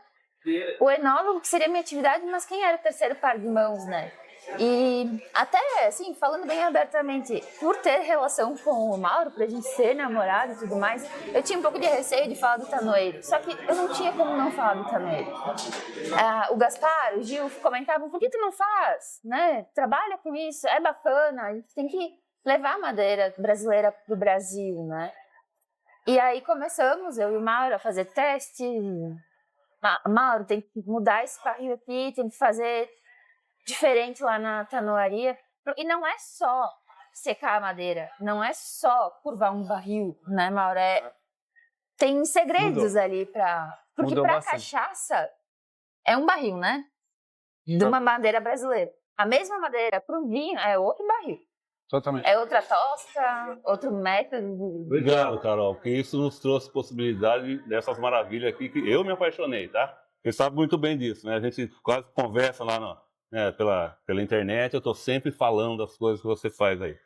O enólogo, que seria a minha atividade, mas quem era o terceiro par de mãos, né? E até, assim, falando bem abertamente, por ter relação com o Mauro, pra gente ser namorado e tudo mais, eu tinha um pouco de receio de falar do tanoeiro. Só que eu não tinha como não falar do tanoeiro. O Gaspar, o Gil comentavam, por que tu não faz? Né? Trabalha com isso, é bacana, a gente tem que levar a madeira brasileira pro Brasil, né? E aí começamos, eu e o Mauro, a fazer teste. Mauro, tem que mudar esse barril aqui, tem que fazer diferente lá na tanoaria. E não é só secar a madeira, não é só curvar um barril, né, Mauro? Tem segredos ali para... Porque para a cachaça é um barril, né? De uma madeira brasileira. A mesma madeira para o vinho é outro barril. Totalmente. É outra tosta, outro método. Obrigado, Carol, porque isso nos trouxe possibilidade dessas maravilhas aqui que eu me apaixonei, tá? Você sabe muito bem disso, né? A gente quase conversa lá pela internet, eu estou sempre falando das coisas que você faz aí.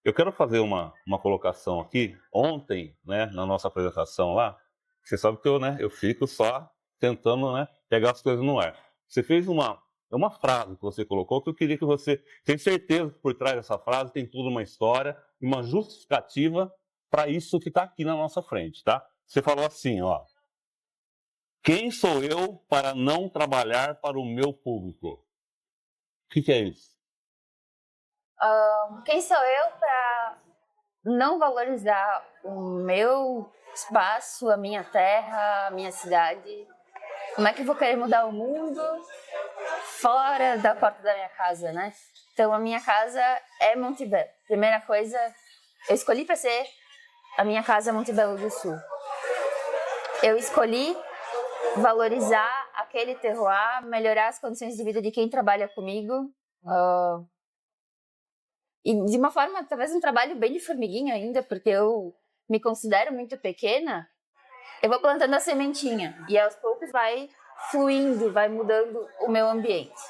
Eu quero fazer uma colocação aqui. Ontem, né, na nossa apresentação lá, você sabe que eu fico só tentando, né, pegar as coisas no ar. Você fez uma frase que você colocou que eu queria que você... Tenho certeza que por trás dessa frase tem toda uma história e uma justificativa para isso que está aqui na nossa frente, tá? Você falou assim, ó. Quem sou eu para não trabalhar para o meu público? O que é isso? Quem sou eu para não valorizar o meu espaço, a minha terra, a minha cidade? Como é que eu vou querer mudar o mundo fora da porta da minha casa, né? Então, a minha casa é Montebello. Primeira coisa, eu escolhi para ser a minha casa Montebello do Sul. Eu escolhi valorizar aquele terroir, melhorar as condições de vida de quem trabalha comigo. E de uma forma, talvez um trabalho bem de formiguinha ainda, porque eu me considero muito pequena. Eu vou plantando a sementinha e aos poucos vai fluindo, vai mudando o meu ambiente.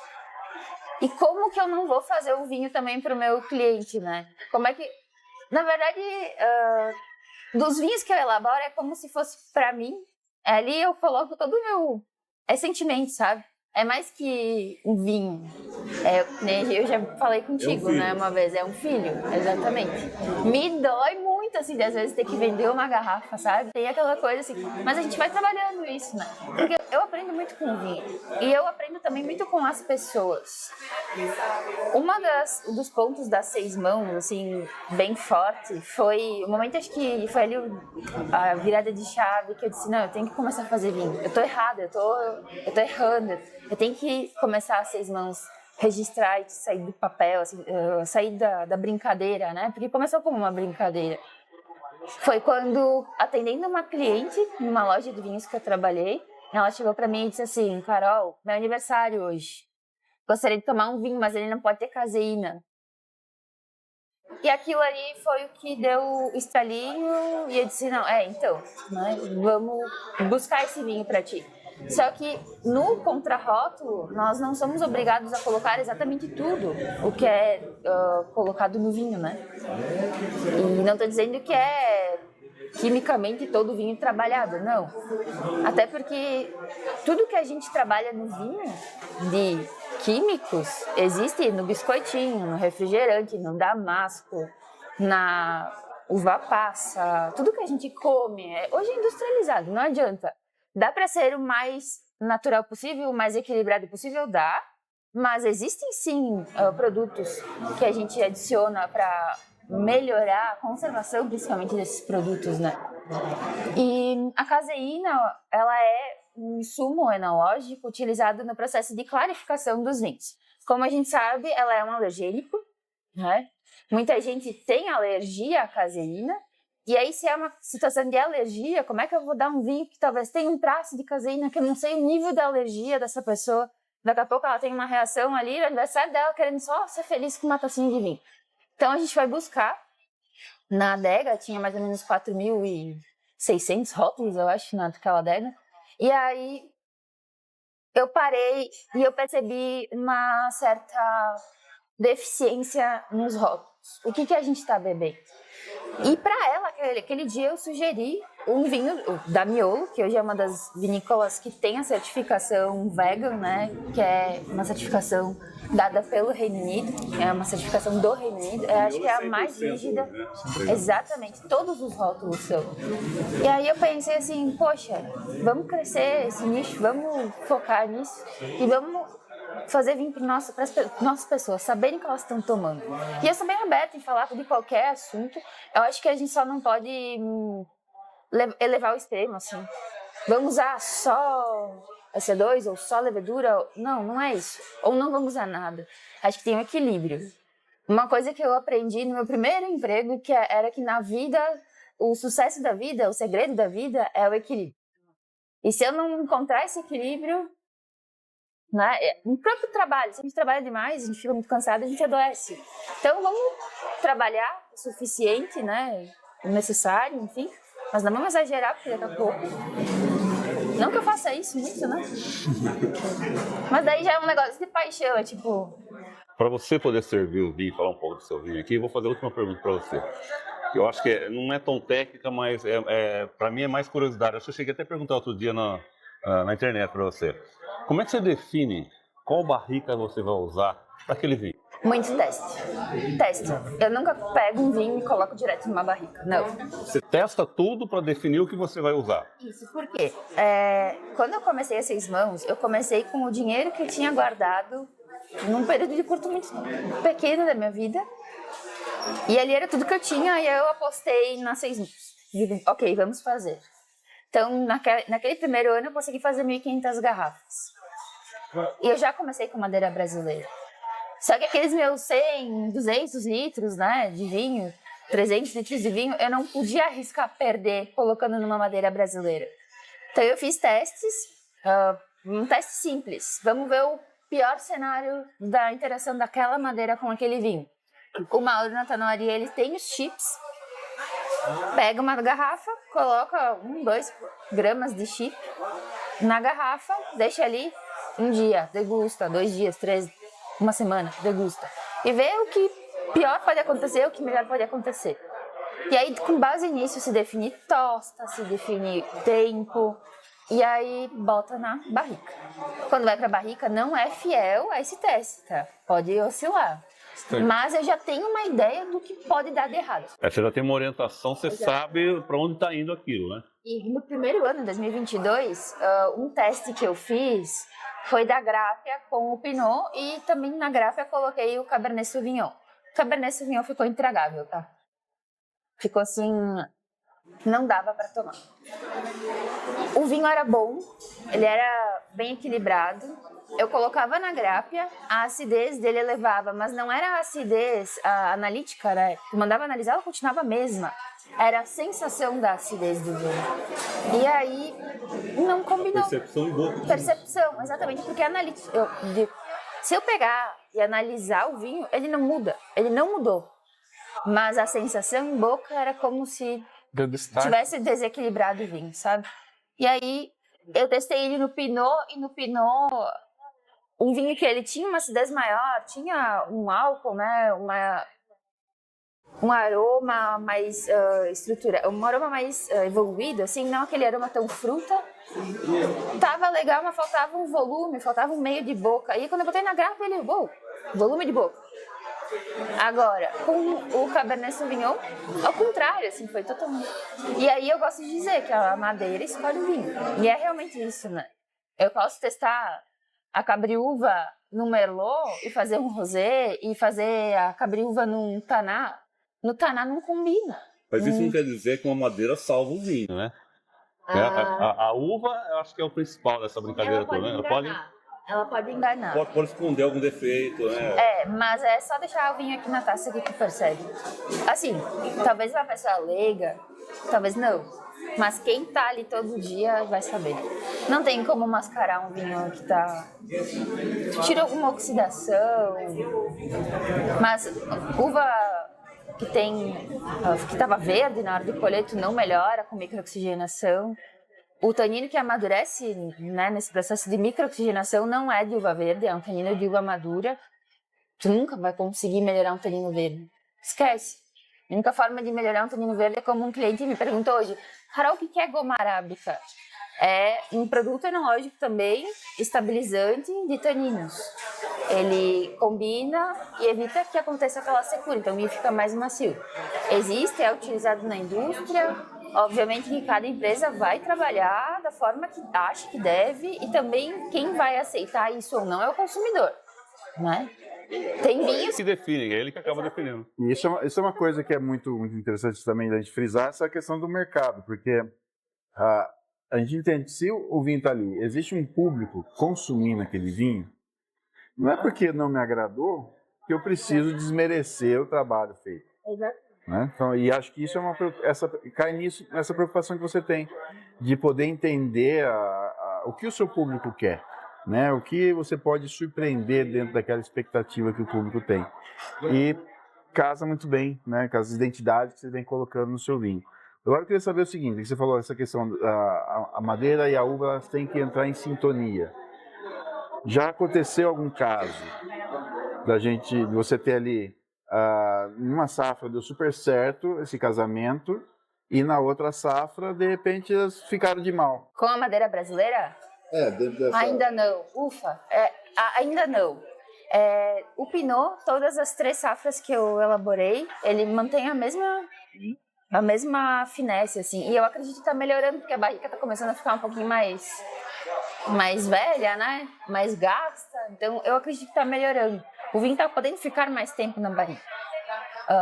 E como que eu não vou fazer o vinho também para o meu cliente, né? Como é que... Na verdade, dos vinhos que eu elaboro é como se fosse para mim. Ali eu coloco todo o meu... É sentimento, sabe? É mais que um vinho. Eu já falei contigo, né, uma vez, é um filho, exatamente. Me dói muito, assim, de às vezes ter que vender uma garrafa, sabe? Tem aquela coisa assim, mas a gente vai trabalhando isso, né? Porque eu aprendo muito com o vinho e eu aprendo também muito com as pessoas. Dos pontos das 6 mãos, assim, bem forte, foi o momento, acho que foi ali a virada de chave, que eu disse, não, eu tenho que começar a fazer vinho. Eu tô errada, eu tô errando. Eu tenho que começar as 6 mãos, registrar e sair do papel, assim, sair da brincadeira, né? Porque começou como uma brincadeira. Foi quando, atendendo uma cliente numa loja de vinhos que eu trabalhei, ela chegou para mim e disse assim, Carol, meu aniversário hoje. Gostaria de tomar um vinho, mas ele não pode ter caseína. E aquilo ali foi o que deu o estalinho e eu disse, não, então, né, vamos buscar esse vinho para ti. Só que no contrarótulo, nós não somos obrigados a colocar exatamente tudo o que é colocado no vinho, né? E não estou dizendo que é quimicamente todo vinho trabalhado, não. Até porque tudo que a gente trabalha no vinho de químicos existe no biscoitinho, no refrigerante, no damasco, na uva passa, tudo que a gente come. Hoje é industrializado, não adianta. Dá para ser o mais natural possível, o mais equilibrado possível? Dá. Mas existem sim produtos que a gente adiciona para melhorar a conservação, principalmente desses produtos, né? E a caseína, ela é um insumo enológico utilizado no processo de clarificação dos vinhos. Como a gente sabe, ela é um alergênico, né? Muita gente tem alergia à caseína. E aí, se é uma situação de alergia, como é que eu vou dar um vinho que talvez tenha um traço de caseína, que eu não sei o nível da alergia dessa pessoa? Daqui a pouco ela tem uma reação ali, no aniversário dela, querendo só ser feliz com uma tacinha de vinho. Então, a gente vai buscar. Na adega, tinha mais ou menos 4.600 rótulos, eu acho, naquela adega. E aí, eu parei e eu percebi uma certa deficiência nos rótulos. O que a gente está bebendo? E para ela, aquele dia eu sugeri um vinho da Miolo, que hoje é uma das vinícolas que tem a certificação vegan, né? Que é uma certificação dada pelo Reino Unido, é uma certificação do Reino Unido. Eu acho que é a mais rígida. Né? Exatamente, todos os rótulos são. E aí eu pensei assim, poxa, vamos crescer esse nicho, vamos focar nisso e vamos fazer vinho para as nossas pessoas saberem o que elas estão tomando. E eu sou bem aberta em falar de qualquer assunto. Eu acho que a gente só não pode elevar o extremo, assim. Vamos usar só AC2 ou só levedura? Não, não é isso. Ou não vamos usar nada. Acho que tem um equilíbrio. Uma coisa que eu aprendi no meu primeiro emprego era que na vida, o sucesso da vida, o segredo da vida é o equilíbrio. E se eu não encontrar esse equilíbrio, né? No próprio trabalho, se a gente trabalha demais, a gente fica muito cansado, a gente adoece. Então vamos trabalhar o suficiente, né? O necessário, enfim, mas não vamos exagerar, porque daqui a pouco. Não que eu faça isso muito, né? Mas daí já é um negócio de paixão, é tipo. Para você poder servir o vinho, falar um pouco do seu vinho aqui, eu vou fazer a última pergunta para você. Eu acho que não é tão técnica, mas para mim é mais curiosidade. Eu cheguei até a perguntar outro dia na internet para você. Como é que você define qual barrica você vai usar para aquele vinho? Muito teste. Eu nunca pego um vinho e coloco direto numa barrica, não. Você testa tudo para definir o que você vai usar? Isso, por quê? Quando eu comecei a 6 mãos, eu comecei com o dinheiro que eu tinha guardado num período de curto muito pequeno da minha vida. E ali era tudo que eu tinha e eu apostei nas 6 mãos. Digo, ok, vamos fazer. Então, naquele primeiro ano, eu consegui fazer 1.500 garrafas. E eu já comecei com madeira brasileira. Só que aqueles meus 100, 200 litros, né, de vinho, 300 litros de vinho, eu não podia arriscar perder colocando numa madeira brasileira. Então eu fiz testes, um teste simples. Vamos ver o pior cenário da interação daquela madeira com aquele vinho. O Mauro Natanaria, ele tem os chips. Pega uma garrafa, coloca 2 gramas de chip na garrafa, deixa ali um dia, degusta, 2 dias, 3, uma semana, degusta. E vê o que pior pode acontecer, o que melhor pode acontecer. E aí, com base nisso, se define tosta, se define tempo, e aí bota na barrica. Quando vai pra barrica, não é fiel a esse teste, tá? Pode oscilar. Mas eu já tenho uma ideia do que pode dar de errado. Você já tem uma orientação, você sabe para onde está indo aquilo, né? E no primeiro ano, 2022, um teste que eu fiz foi da Gráfia com o Pinot e também na Gráfia coloquei o Cabernet Sauvignon. O Cabernet Sauvignon ficou intragável, tá? Ficou assim, não dava para tomar. O vinho era bom, ele era bem equilibrado. Eu colocava na Gráfia, a acidez dele elevava, mas não era a acidez analítica, né? Tu mandava analisar, ela continuava a mesma. Era a sensação da acidez do vinho. E aí, não combinou. Percepção em boca. Percepção, exatamente, porque se eu pegar e analisar o vinho, ele não muda, ele não mudou. Mas a sensação em boca era como se tivesse desequilibrado o vinho, sabe? E aí, Eu testei ele no Pinot, e no Pinot, um vinho que ele tinha uma acidez maior, tinha um álcool, né, um aroma mais estruturado, um aroma mais evoluído, assim, não aquele aroma tão fruta. Tava legal, mas faltava um volume, faltava um meio de boca. E quando eu botei na garrafa, ele, volume de boca. Agora, com o Cabernet Sauvignon, ao contrário, assim, foi totalmente... E aí eu gosto de dizer que a madeira escolhe o vinho. E é realmente isso, né? Eu posso testar a cabriúva no Merlot e fazer um rosé e fazer a cabriúva num taná. No taná não combina. Mas isso não quer dizer que uma madeira salva o vinho, né? A uva, eu acho que é o principal dessa brincadeira toda, né? Ela pode enganar. Pode esconder algum defeito, né? Mas é só deixar o vinho aqui na taça que tu percebe. Assim, talvez uma pessoa leiga, talvez não. Mas quem tá ali todo dia vai saber. Não tem como mascarar um vinho que tá... Tu tira alguma oxidação. Mas uva que estava verde na hora do colheito não melhora com microoxigenação. O tanino que amadurece, né, nesse processo de microoxigenação não é de uva verde, é um tanino de uva madura. Tu nunca vai conseguir melhorar um tanino verde. Esquece. A única forma de melhorar um tanino verde é como um cliente me perguntou hoje: Carol, o que é goma arábica? É um produto enológico também, estabilizante de taninos. Ele combina e evita que aconteça aquela secura, então o vinho fica mais macio. Existe, é utilizado na indústria. Obviamente que cada empresa vai trabalhar da forma que acha que deve e também quem vai aceitar isso ou não é o consumidor, né? Tem vinhos que definem, é ele que acaba definindo. E isso é uma coisa que é muito, muito interessante também da gente frisar, essa questão do mercado, porque a gente entende, se o vinho está ali, existe um público consumindo aquele vinho, não é porque não me agradou que eu preciso desmerecer o trabalho feito. Exato. Né? Então, e acho que isso cai nessa preocupação que você tem de poder entender o que o seu público quer, né? O que você pode surpreender dentro daquela expectativa que o público tem. E casa muito bem, né, com as identidades que você vem colocando no seu vinho. Agora eu queria saber o seguinte: você falou essa questão, a madeira e a uva, elas têm que entrar em sintonia. Já aconteceu algum caso de você ter ali numa safra deu super certo esse casamento e na outra safra, de repente, elas ficaram de mal? Com a madeira brasileira? Dentro dessa... Ainda não. Ufa, ainda não. O Pinot, todas as 3 safras que eu elaborei, ele mantém a mesma finesse, assim. E eu acredito que está melhorando, porque a barrica está começando a ficar um pouquinho mais velha, né? Mais gasta. Então, eu acredito que está melhorando. O vinho está podendo ficar mais tempo na barrica.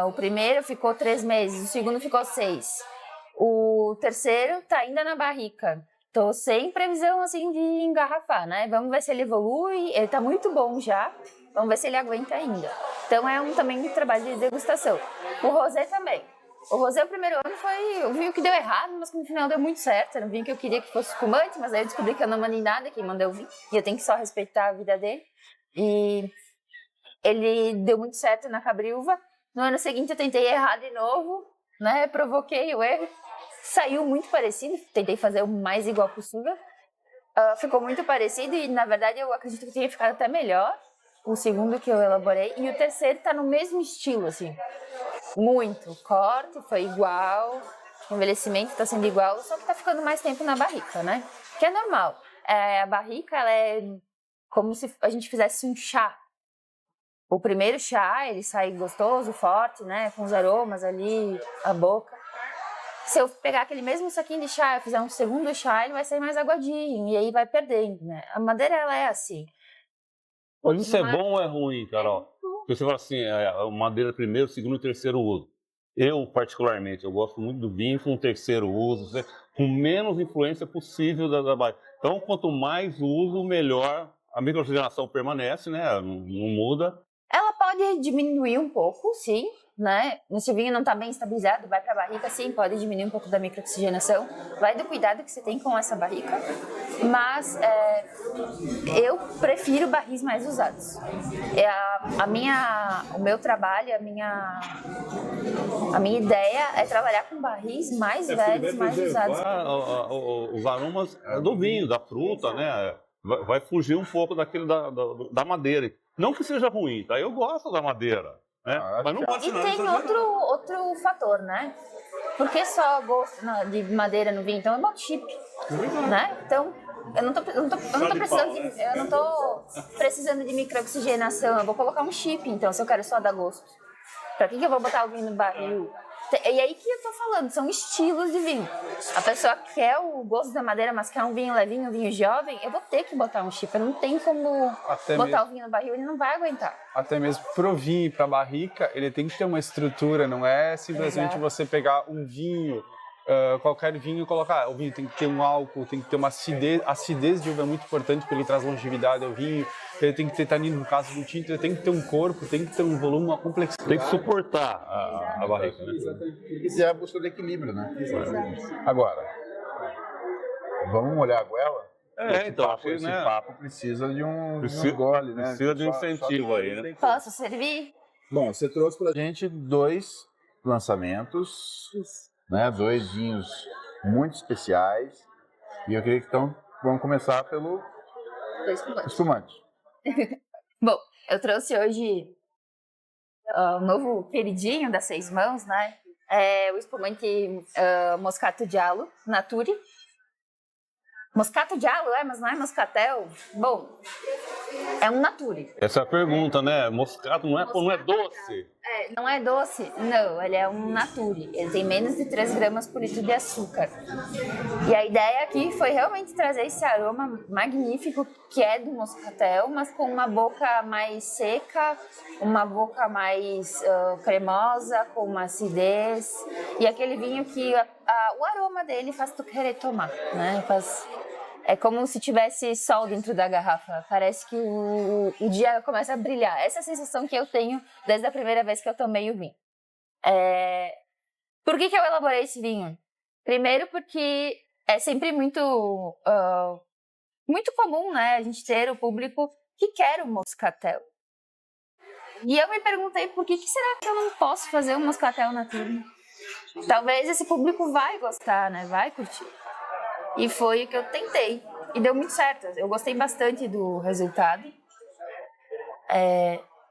O primeiro ficou 3 meses, o segundo ficou 6. O terceiro está ainda na barrica. Estou sem previsão, assim, de engarrafar, né? Vamos ver se ele evolui. Ele está muito bom já. Vamos ver se ele aguenta ainda. Então, é também um trabalho de degustação. O rosé também. O rosé, o primeiro ano, foi o vinho que deu errado, mas que no final deu muito certo. Era um vinho que eu queria que fosse espumante, mas aí eu descobri que eu não mandei nada, quem mandou o vinho. E eu tenho que só respeitar a vida dele. E ele deu muito certo na cabriúva. No ano seguinte eu tentei errar de novo, né? Provoquei o erro. Saiu muito parecido, tentei fazer o mais igual possível. Ficou muito parecido e, na verdade, eu acredito que teria ficado até melhor. O segundo que eu elaborei. E o terceiro tá no mesmo estilo, assim. Muito. O corte foi igual, o envelhecimento tá sendo igual, só que tá ficando mais tempo na barrica, né? Que é normal. A barrica, ela é como se a gente fizesse um chá. O primeiro chá, ele sai gostoso, forte, né? Com os aromas ali, a boca. Se eu pegar aquele mesmo saquinho de chá e fizer um segundo chá, ele vai sair mais aguadinho, e aí vai perdendo, né? A madeira, ela é assim. Mas isso é bom ou é ruim, Carol? Porque você fala assim, madeira primeiro, segundo e terceiro uso. Eu, particularmente, eu gosto muito do vinho com terceiro uso, com menos influência possível da barrica. Então, quanto mais uso, melhor. A microoxigenação permanece, né? Não muda. Ela pode diminuir um pouco, sim, né? Se o vinho não está bem estabilizado, vai para a barrica, sim, pode diminuir um pouco da microoxigenação. Vai do cuidado que você tem com essa barrica. Mas eu prefiro barris mais usados. O meu trabalho, a minha ideia é trabalhar com barris mais velhos, mais usados. Os aromas do vinho, da fruta, né? Vai fugir um pouco daquele da madeira. Não que seja ruim, tá? Eu gosto da madeira, né? Mas não pode E tem outro fator, né? Por que só gosto de madeira no vinho? Então eu boto chip, né? Então eu não tô precisando de microoxigenação, eu vou colocar um chip, então, se eu quero só dar gosto. Pra que eu vou botar o vinho no barril? E aí que eu tô falando, são estilos de vinho. A pessoa quer o gosto da madeira, mas quer um vinho levinho, um vinho jovem, eu vou ter que botar um chip. Não tem como botar o vinho no barril, ele não vai aguentar. Até mesmo pro vinho e pra barrica, ele tem que ter uma estrutura, não é simplesmente você pegar um vinho, qualquer vinho e colocar. O vinho tem que ter um álcool, tem que ter uma acidez. A acidez de uva é muito importante porque ele traz longevidade ao vinho. Ele tem que ter tanino, no caso do tinto, ele tem que ter um corpo, tem que ter um volume, uma complexidade. Tem que suportar a barrica, né? E é a busca do equilíbrio, né? Agora, vamos molhar a goela? Então, Esse papo precisa de um gole, né? Precisa de um incentivo aí, né? Posso servir? Bom, você trouxe pra gente 2 lançamentos, né? 2 vinhos muito especiais. E eu queria que então vamos começar pelo espumante. Bom, eu trouxe hoje o novo queridinho das 6 mãos, né? É o espumante Moscato Giallo Nature. Moscato Giallo, mas não é moscatel? Bom, é um Nature. Essa é a pergunta, né? Moscato não é doce? Não é doce? Não, ele é um Nature. Ele tem menos de 3 gramas por litro de açúcar. E a ideia aqui foi realmente trazer esse aroma magnífico que é do moscatel, mas com uma boca mais seca, uma boca mais cremosa, com uma acidez. E aquele vinho que o aroma dele faz tu querer tomar, né? É como se tivesse sol dentro da garrafa. Parece que o dia começa a brilhar. Essa é a sensação que eu tenho desde a primeira vez que eu tomei o vinho. Por que eu elaborei esse vinho? Primeiro porque é sempre muito comum, né, a gente ter o público que quer o moscatel. E eu me perguntei por que será que eu não posso fazer um moscatel nature? Talvez esse público vai gostar, né, vai curtir. E foi o que eu tentei. E deu muito certo. Eu gostei bastante do resultado.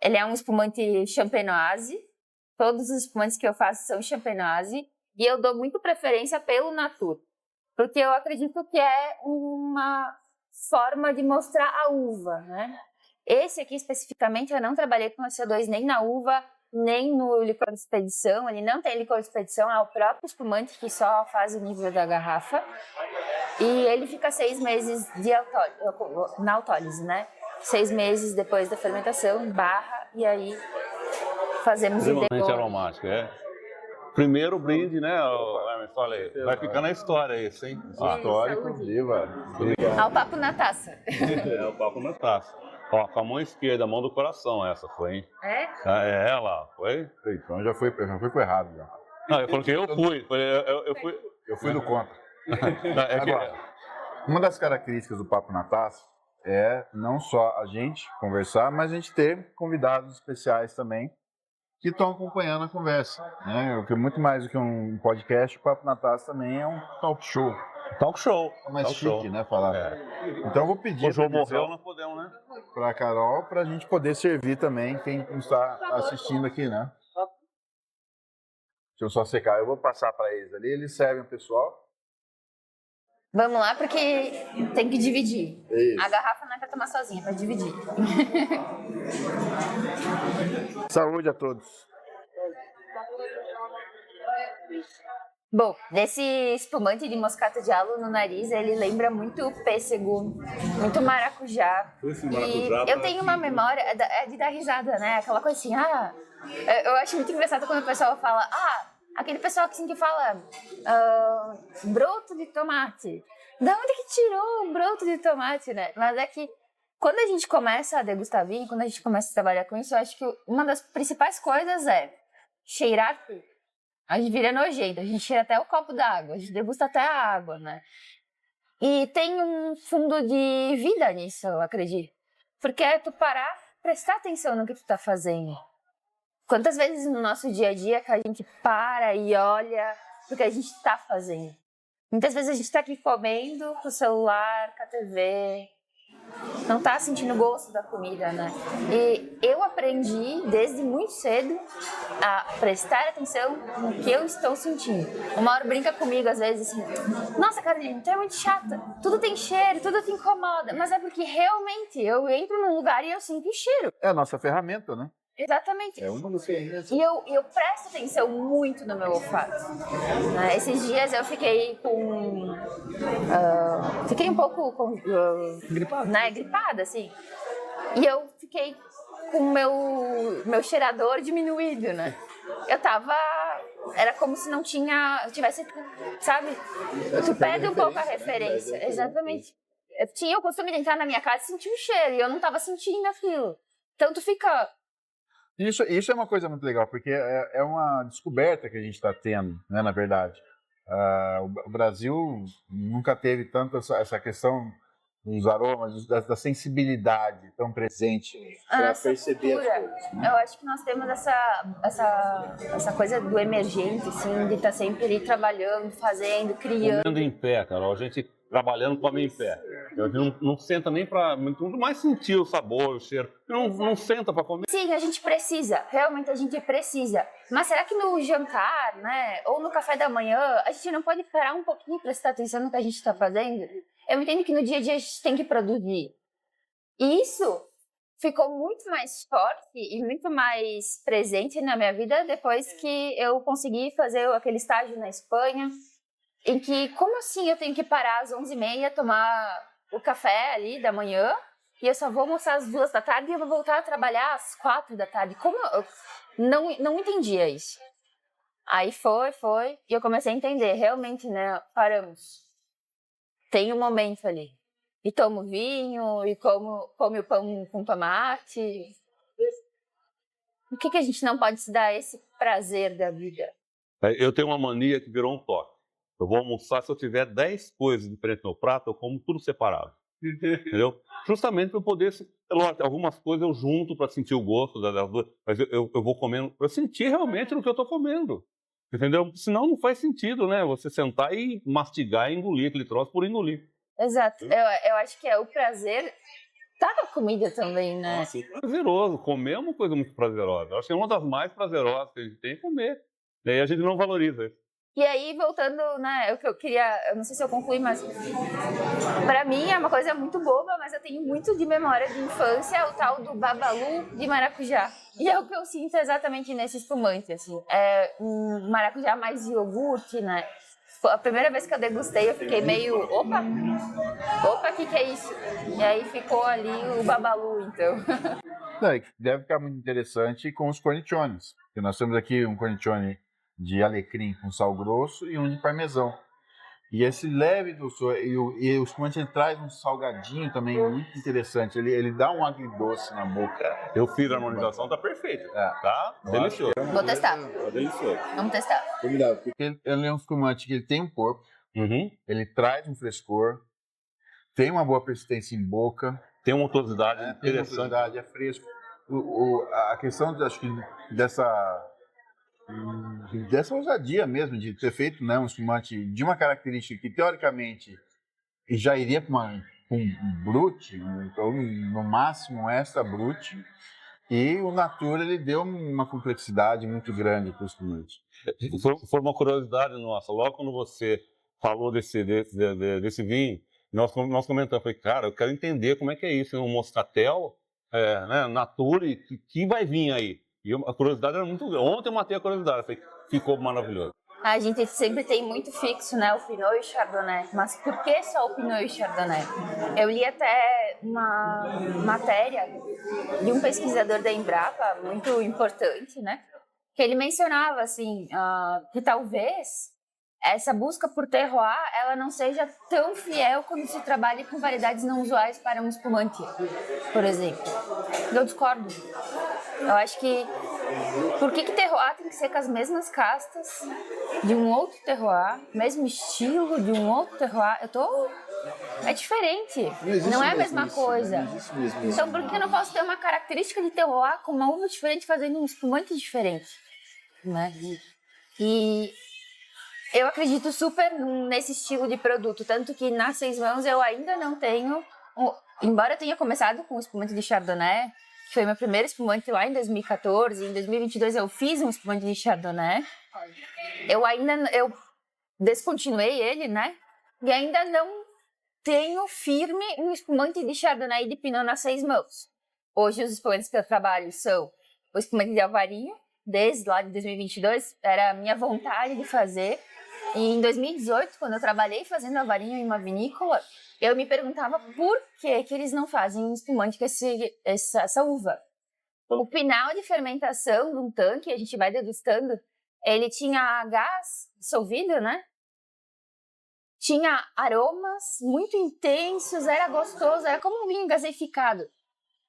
Ele é um espumante champenoise. Todos os espumantes que eu faço são champenoise. E eu dou muito preferência pelo Nature. Porque eu acredito que é uma forma de mostrar a uva, né? Esse aqui, especificamente, eu não trabalhei com CO2 nem na uva, nem no licor de expedição. Ele não tem licor de expedição, é o próprio espumante que só faz o nível da garrafa. E ele fica 6 meses na autólise, né? 6 meses depois da fermentação, barra, e aí fazemos o extremamente aromático, Primeiro brinde, né, Emerson? Olha aí, vai ficar na história esse, hein? Histórico, viva! Ao papo na taça. O papo na taça. Ó, com a mão esquerda, a mão do coração, essa foi, hein? É ela, foi? Então já foi pro errado, já. Não, eu falei que eu fui. Eu fui do contra. Agora, uma das características do Papo na Taça é não só a gente conversar, mas a gente ter convidados especiais também que estão acompanhando a conversa, né? Porque muito mais do que um podcast, o Papo na Taça também é um talk show. Talk show. É mais chique, né? Falar. Então eu vou pedir. O João morreu, nós podemos, né? Para a Carol, para a gente poder servir também quem está assistindo aqui, né? Deixa eu só secar. Eu vou passar para eles ali. Eles servem o pessoal. Vamos lá, porque tem que dividir. Isso. A garrafa não é para tomar sozinha, é para dividir. Saúde a todos. Bom, desse espumante de Moscato Giallo no nariz, ele lembra muito pêssego, muito maracujá. E eu tenho uma memória de dar risada, né? Aquela coisa assim, eu acho muito engraçado quando o pessoal fala, aquele pessoal assim que fala broto de tomate. Da onde que tirou o broto de tomate, né? Mas é que quando a gente começa a degustar vinho, quando a gente começa a trabalhar com isso, eu acho que uma das principais coisas é cheirar tudo. A gente vira nojento, a gente cheira até o copo d'água, a gente degusta até a água, né? E tem um fundo de vida nisso, eu acredito. Porque é tu parar, prestar atenção no que tu tá fazendo. Quantas vezes no nosso dia a dia que a gente para e olha o que a gente tá fazendo? Muitas vezes a gente tá aqui comendo com o celular, com a TV, não tá sentindo o gosto da comida, né? E eu aprendi desde muito cedo a prestar atenção no que eu estou sentindo. O Mauro brinca comigo às vezes assim, nossa, Carolina, tu é muito chata, tudo tem cheiro, tudo te incomoda, mas é porque realmente eu entro num lugar e eu sinto o cheiro. É a nossa ferramenta, né? Exatamente. É uma das ferramentas. E eu presto atenção muito no meu olfato. Né? Esses dias eu fiquei com... fiquei um pouco Gripado. né, gripada, assim. E eu fiquei com o meu cheirador diminuído, né? Eu tava... Era como se não tivesse, sabe? Tu perde um pouco a referência. Exatamente. Eu tinha o costume de entrar na minha casa e sentir um cheiro. E eu não tava sentindo aquilo. Então tu fica... Isso é uma coisa muito legal, porque é uma descoberta que a gente está tendo, né, na verdade. O Brasil nunca teve tanto essa questão dos aromas, da sensibilidade tão presente para perceber as coisas. Né? Eu acho que nós temos essa coisa do emergente, assim, de estar sempre ali trabalhando, fazendo, criando. Comendo em pé, Carol. A gente trabalhando come em pé. A gente não senta nem para muito mais sentir o sabor, o cheiro. Não senta para comer. Sim, a gente precisa. Realmente a gente precisa. Mas será que no jantar, né, ou no café da manhã, a gente não pode parar um pouquinho e prestar atenção no que a gente está fazendo? Eu entendo que no dia a dia a gente tem que produzir. E isso ficou muito mais forte e muito mais presente na minha vida depois que eu consegui fazer aquele estágio na Espanha, em que, como assim eu tenho que parar às 11h30, tomar o café ali da manhã, e eu só vou almoçar às 2 da tarde e eu vou voltar a trabalhar às 4 da tarde. Como eu não entendia isso. Aí foi, e eu comecei a entender, realmente, né, paramos. Tem um momento ali. E tomo vinho, e come o pão com tomate. Por que a gente não pode se dar esse prazer da vida? Eu tenho uma mania que virou um toque. Eu vou almoçar, se eu tiver 10 coisas diferentes no prato, eu como tudo separado. Entendeu? Justamente para eu poder... Lógico, algumas coisas eu junto para sentir o gosto das duas, mas eu vou comendo para sentir realmente no que eu estou comendo. Entendeu? Senão não faz sentido, né? Você sentar e mastigar e engolir aquele troço por engolir. Exato. Eu acho que é o prazer tá na comida também, né? Nossa, prazeroso. Comer é uma coisa muito prazerosa. Eu acho que é uma das mais prazerosas que a gente tem é comer. E aí a gente não valoriza isso. E aí, voltando, né, o que eu queria, eu não sei se eu concluí, mas pra mim é uma coisa muito boba, mas eu tenho muito de memória de infância, o tal do babalu de maracujá. E é o que eu sinto exatamente nesse espumante, assim. É um maracujá mais iogurte, né? A primeira vez que eu degustei, eu fiquei meio, opa, o que é isso? E aí ficou ali o babalu, então. Deve ficar muito interessante com os cornichones, porque nós temos aqui um cornichone de alecrim com sal grosso e um de parmesão. E esse leve doçor, e o espumante ele traz um salgadinho também muito interessante. Ele dá um agridoce na boca. Eu fiz a harmonização, tá perfeito. Tá delicioso. Vou testar. Tá delicioso. Vamos testar. Ele é um espumante que ele tem um corpo, Uhum. ele traz um frescor, tem uma boa persistência em boca. Tem uma untuosidade Tem interessante. é fresco. A questão, acho que dessa ousadia mesmo, de ter feito, né, um espumante de uma característica que, teoricamente, já iria para um brut, ou no máximo um extra brut, e o Natura ele deu uma complexidade muito grande para o espumante. Foi uma curiosidade nossa. Logo quando você falou desse vinho, nós comentamos, falei, cara, eu quero entender como é que é isso, um moscatel, né, Natura, que vai vir aí. E a curiosidade era muito grande. Ontem eu matei a curiosidade, falei, ficou maravilhoso. A gente sempre tem muito fixo, né, o Pinot e o Chardonnay. Mas por que só o Pinot e o Chardonnay? Eu li até uma matéria de um pesquisador da Embrapa, muito importante, né? Que ele mencionava, assim, que talvez essa busca por terroir, ela não seja tão fiel quando se trabalha com variedades não usuais para um espumante, por exemplo. Eu discordo. Eu acho que Por que terroir tem que ser com as mesmas castas de um outro terroir, mesmo estilo de um outro terroir? É diferente, não é a mesma coisa. Então, por que eu não posso ter uma característica de terroir com uma uva diferente fazendo um espumante diferente? Né? E eu acredito super nesse estilo de produto, tanto que na Seis Mãos eu ainda não tenho, embora eu tenha começado com o espumante de Chardonnay, que foi meu primeiro espumante lá em 2014, em 2022 eu fiz um espumante de Chardonnay, eu descontinuei ele, né? E ainda não tenho firme um espumante de Chardonnay e de Pinot nas Seis Mãos. Hoje os espumantes que eu trabalho são o espumante de Alvarinho, desde lá de 2022, era a minha vontade de fazer. E em 2018, quando eu trabalhei fazendo Alvarinho em uma vinícola, eu me perguntava por que eles não fazem um espumante com essa uva. O final de fermentação de um tanque, a gente vai degustando, ele tinha gás dissolvido, né? Tinha aromas muito intensos, era gostoso, era como um vinho gaseificado.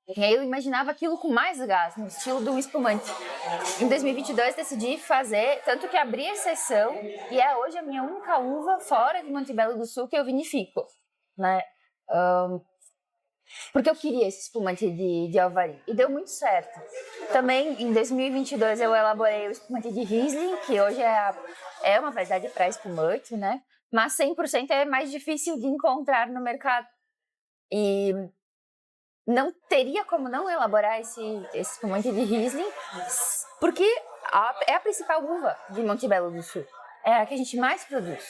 E aí eu imaginava aquilo com mais gás, no estilo de um espumante. Em 2022 decidi fazer, tanto que abri a exceção, e é hoje a minha única uva fora de Montebello do Sul que eu vinifico, né? Porque eu queria esse espumante de Alvarinho, e deu muito certo. Também em 2022 eu elaborei o espumante de Riesling, que hoje é uma variedade para espumante, né? Mas 100% é mais difícil de encontrar no mercado. E não teria como não elaborar esse espumante de Riesling, porque é a principal uva de Montebello do Sul. É a que a gente mais produz.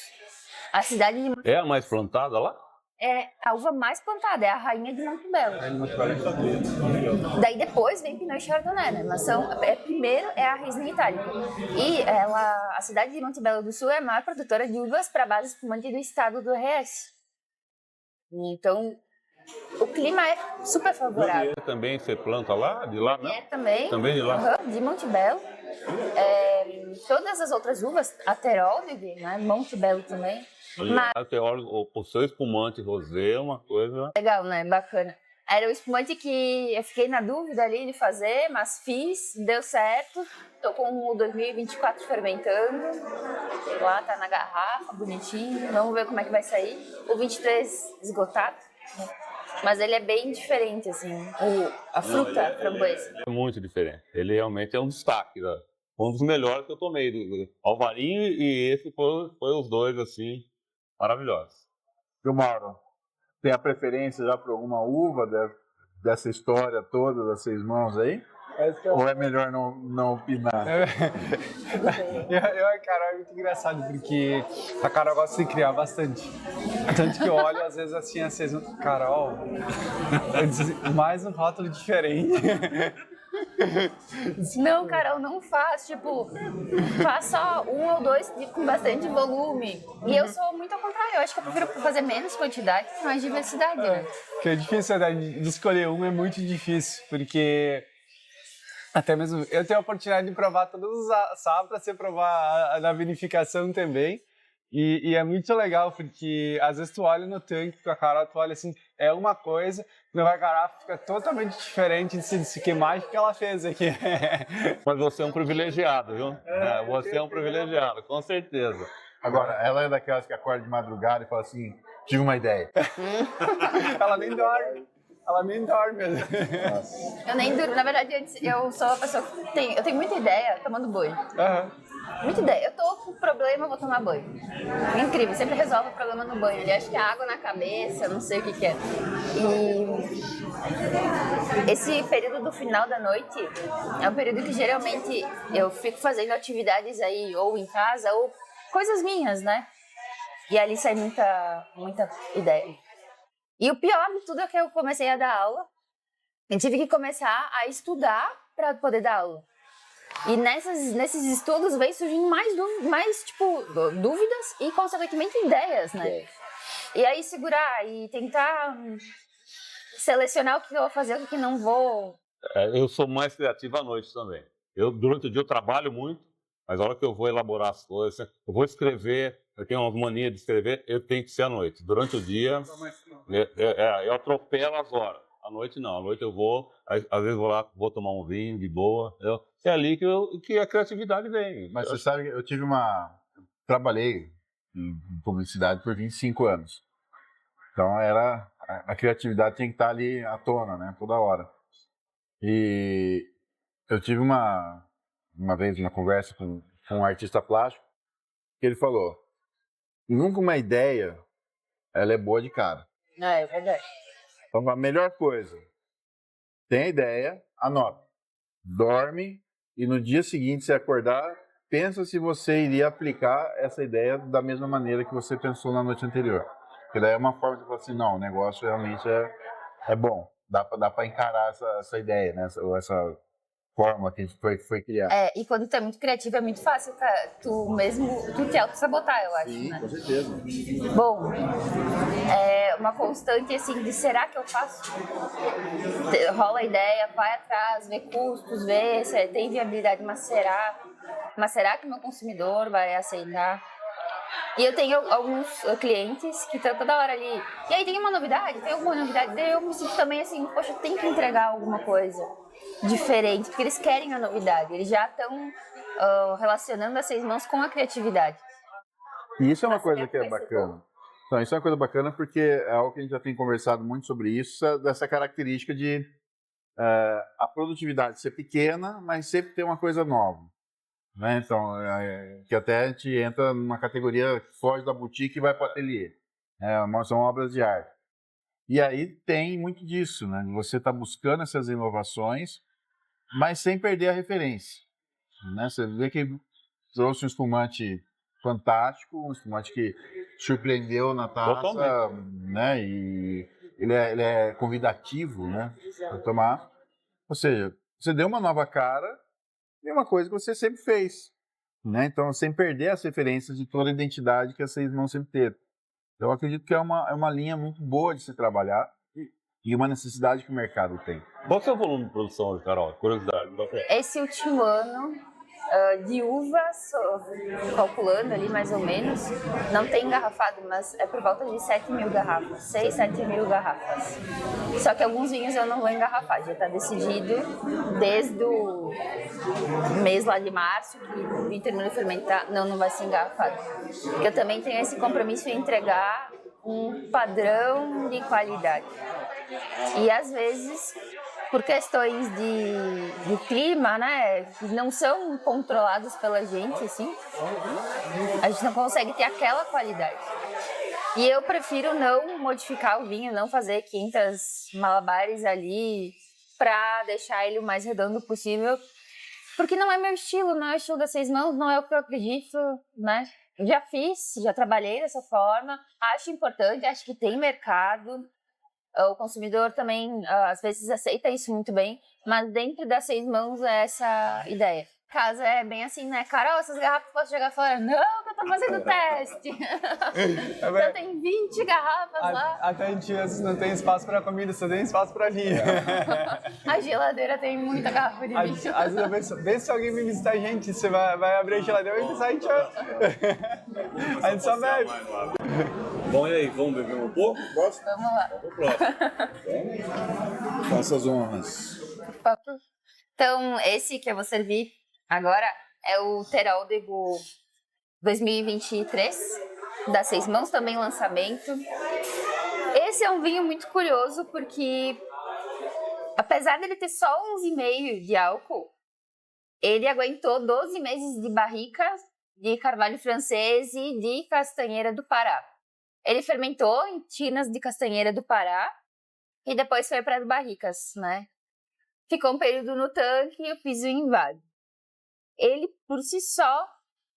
A cidade de É a mais plantada lá? É a uva mais plantada, é a rainha de Montebello. Daí depois vem Pinot e Chardonnay, né? Mas primeiro é a Riesling itálica. E a cidade de Montebello do Sul é a maior produtora de uvas para base espumante do estado do RS. Então, o clima é super favorável. E também você planta lá, de lá, né? Também. Também de lá? De Montebello. Todas as outras uvas, a Terolde, né? Montebello também. Mas o seu espumante rosé é uma coisa... Legal, né? Bacana. Era o espumante que eu fiquei na dúvida ali de fazer, mas fiz, deu certo. Tô com o 2024 fermentando. Lá tá na garrafa, bonitinho. Vamos ver como é que vai sair. O 23 esgotado. Mas ele é bem diferente, assim. A fruta, a framboesa. É muito diferente. Ele realmente é um destaque, né? Um dos melhores que eu tomei. Alvarinho e esse foi os dois, assim, maravilhosos. E o Mauro, tem a preferência já por alguma uva dessa história toda das Seis Mãos aí? Ou é melhor não opinar? A Carol é muito engraçado, porque a Carol gosta de criar bastante. Tanto que eu olho, às vezes, assim, a Seis Mãos... Carol, mais um rótulo diferente. Não, Carol, não faz, tipo, faz só um ou dois com bastante volume. E eu sou muito ao contrário, eu acho que eu prefiro fazer menos quantidade e mais diversidade, né? Porque é difícil, né? De escolher um é muito difícil, porque até mesmo eu tenho a oportunidade de provar todas as safras, você provar na vinificação também. E é muito legal, porque às vezes tu olha no tanque com a Carol, tu olha assim, é uma coisa, quando a garrafa fica totalmente diferente de que mágica que ela fez aqui. Mas você é um privilegiado, viu? Você é um privilegiado, com certeza. Agora, ela é daquelas que acorda de madrugada e fala assim, tive uma ideia. Ela nem dorme. Ela nem dorme. Eu nem durmo. Na verdade, eu sou uma pessoa que eu tenho muita ideia tomando banho. Muita ideia. Eu tô com problema, eu vou tomar banho. É incrível, sempre resolve o problema no banho. Ele acha que é água na cabeça, não sei o que é. E esse período do final da noite é um período que geralmente eu fico fazendo atividades aí, ou em casa, ou coisas minhas, né? E ali sai muita ideia. E o pior de tudo é que eu comecei a dar aula. Eu tive que começar a estudar para poder dar aula. E nesses estudos veio surgindo mais dúvidas e, consequentemente, ideias, né? E aí segurar e tentar selecionar o que eu vou fazer e o que não vou. Eu sou mais criativo à noite também. Durante o dia eu trabalho muito, mas a hora que eu vou elaborar as coisas, eu vou escrever, eu tenho uma mania de escrever, eu tenho que ser à noite. Durante o dia, eu atropelo as horas. À noite não, à noite eu vou, às vezes vou lá, vou tomar um vinho de boa, entendeu? É ali que a criatividade vem. Mas você sabe que eu trabalhei em publicidade por 25 anos. Então a criatividade tem que estar ali à tona, né, toda hora. E eu tive uma vez uma conversa com um artista plástico que ele falou: nunca uma ideia ela é boa de cara. É verdade. Então a melhor coisa, tem a ideia, anota, dorme e no dia seguinte você acordar, pensa se você iria aplicar essa ideia da mesma maneira que você pensou na noite anterior. Porque daí é uma forma de falar assim, não, o negócio realmente é bom, dá para encarar essa ideia, né? Essa forma que foi criada. E quando tu é muito criativo é muito fácil tu te auto-sabotar, eu acho, Sim, né? com certeza. Bom, uma constante assim de será que eu faço? Rola a ideia, vai atrás, vê custos, vê se tem viabilidade, mas será que o meu consumidor vai aceitar? E eu tenho alguns clientes que estão toda hora ali. E aí tem alguma novidade? Daí eu me sinto também assim, poxa, eu tenho que entregar alguma coisa diferente, porque eles querem a novidade. Eles já estão relacionando as 6 mãos com a criatividade. E isso é uma coisa que é bacana. Então, isso é uma coisa bacana porque é algo que a gente já tem conversado muito sobre isso, dessa característica de a produtividade ser pequena, mas sempre ter uma coisa nova. Né? Então, que até a gente entra numa categoria que foge da boutique e vai para o ateliê. São obras de arte. E aí tem muito disso, né? Você está buscando essas inovações, mas sem perder a referência. Né? Você vê que trouxe um espumante fantástico, um espumante que surpreendeu na taça, né? E ele é convidativo, né? Para tomar. Ou seja, você deu uma nova cara e uma coisa que você sempre fez, né? Então, sem perder as referências de toda a identidade que vocês vão sempre ter. Eu acredito que é uma linha muito boa de se trabalhar e uma necessidade que o mercado tem. Qual que é o volume de produção, Carol? Curiosidade. Esse último ano, de uvas, calculando ali mais ou menos, não tem engarrafado, mas é por volta de 7 mil garrafas, 6, 7 mil garrafas. Só que alguns vinhos eu não vou engarrafar, já está decidido desde o mês lá de março, que o vinho terminou de fermentar, não vai ser engarrafado. Porque eu também tenho esse compromisso em entregar um padrão de qualidade. E às vezes, por questões de clima, né, que não são controlados pela gente, assim, a gente não consegue ter aquela qualidade. E eu prefiro não modificar o vinho, não fazer 500 malabares ali para deixar ele o mais redondo possível, porque não é meu estilo, não é o estilo das 6 mãos, não é o que eu acredito, né? Já fiz, já trabalhei dessa forma, acho importante, acho que tem mercado. O consumidor também, às vezes, aceita isso muito bem, mas dentro das 6 mãos é essa ideia. Casa é bem assim, né? Carol, essas garrafas posso jogar fora? Não, que eu tô fazendo teste. Então tem 20 garrafas lá. Até a gente às vezes não tem espaço para comida, só tem espaço para vinho. A geladeira tem muita garrafa de vinho. Às vezes eu penso, vê se alguém vem visitar a gente, você vai abrir a geladeira e pensar, a gente só bebe. Bom, e aí, vamos beber um pouco? Vamos lá. Vamos pro próximo. Faça as honras. Então, esse que eu vou servir agora é o Terol de Gaulle 2023, da 6 mãos, também lançamento. Esse é um vinho muito curioso porque, apesar dele ter só 11,5 de álcool, ele aguentou 12 meses de barrica de carvalho francês e de castanheira do Pará. Ele fermentou em tinas de castanheira do Pará e depois foi para as barricas, né? Ficou um período no tanque e eu fiz o invade. Ele, por si só,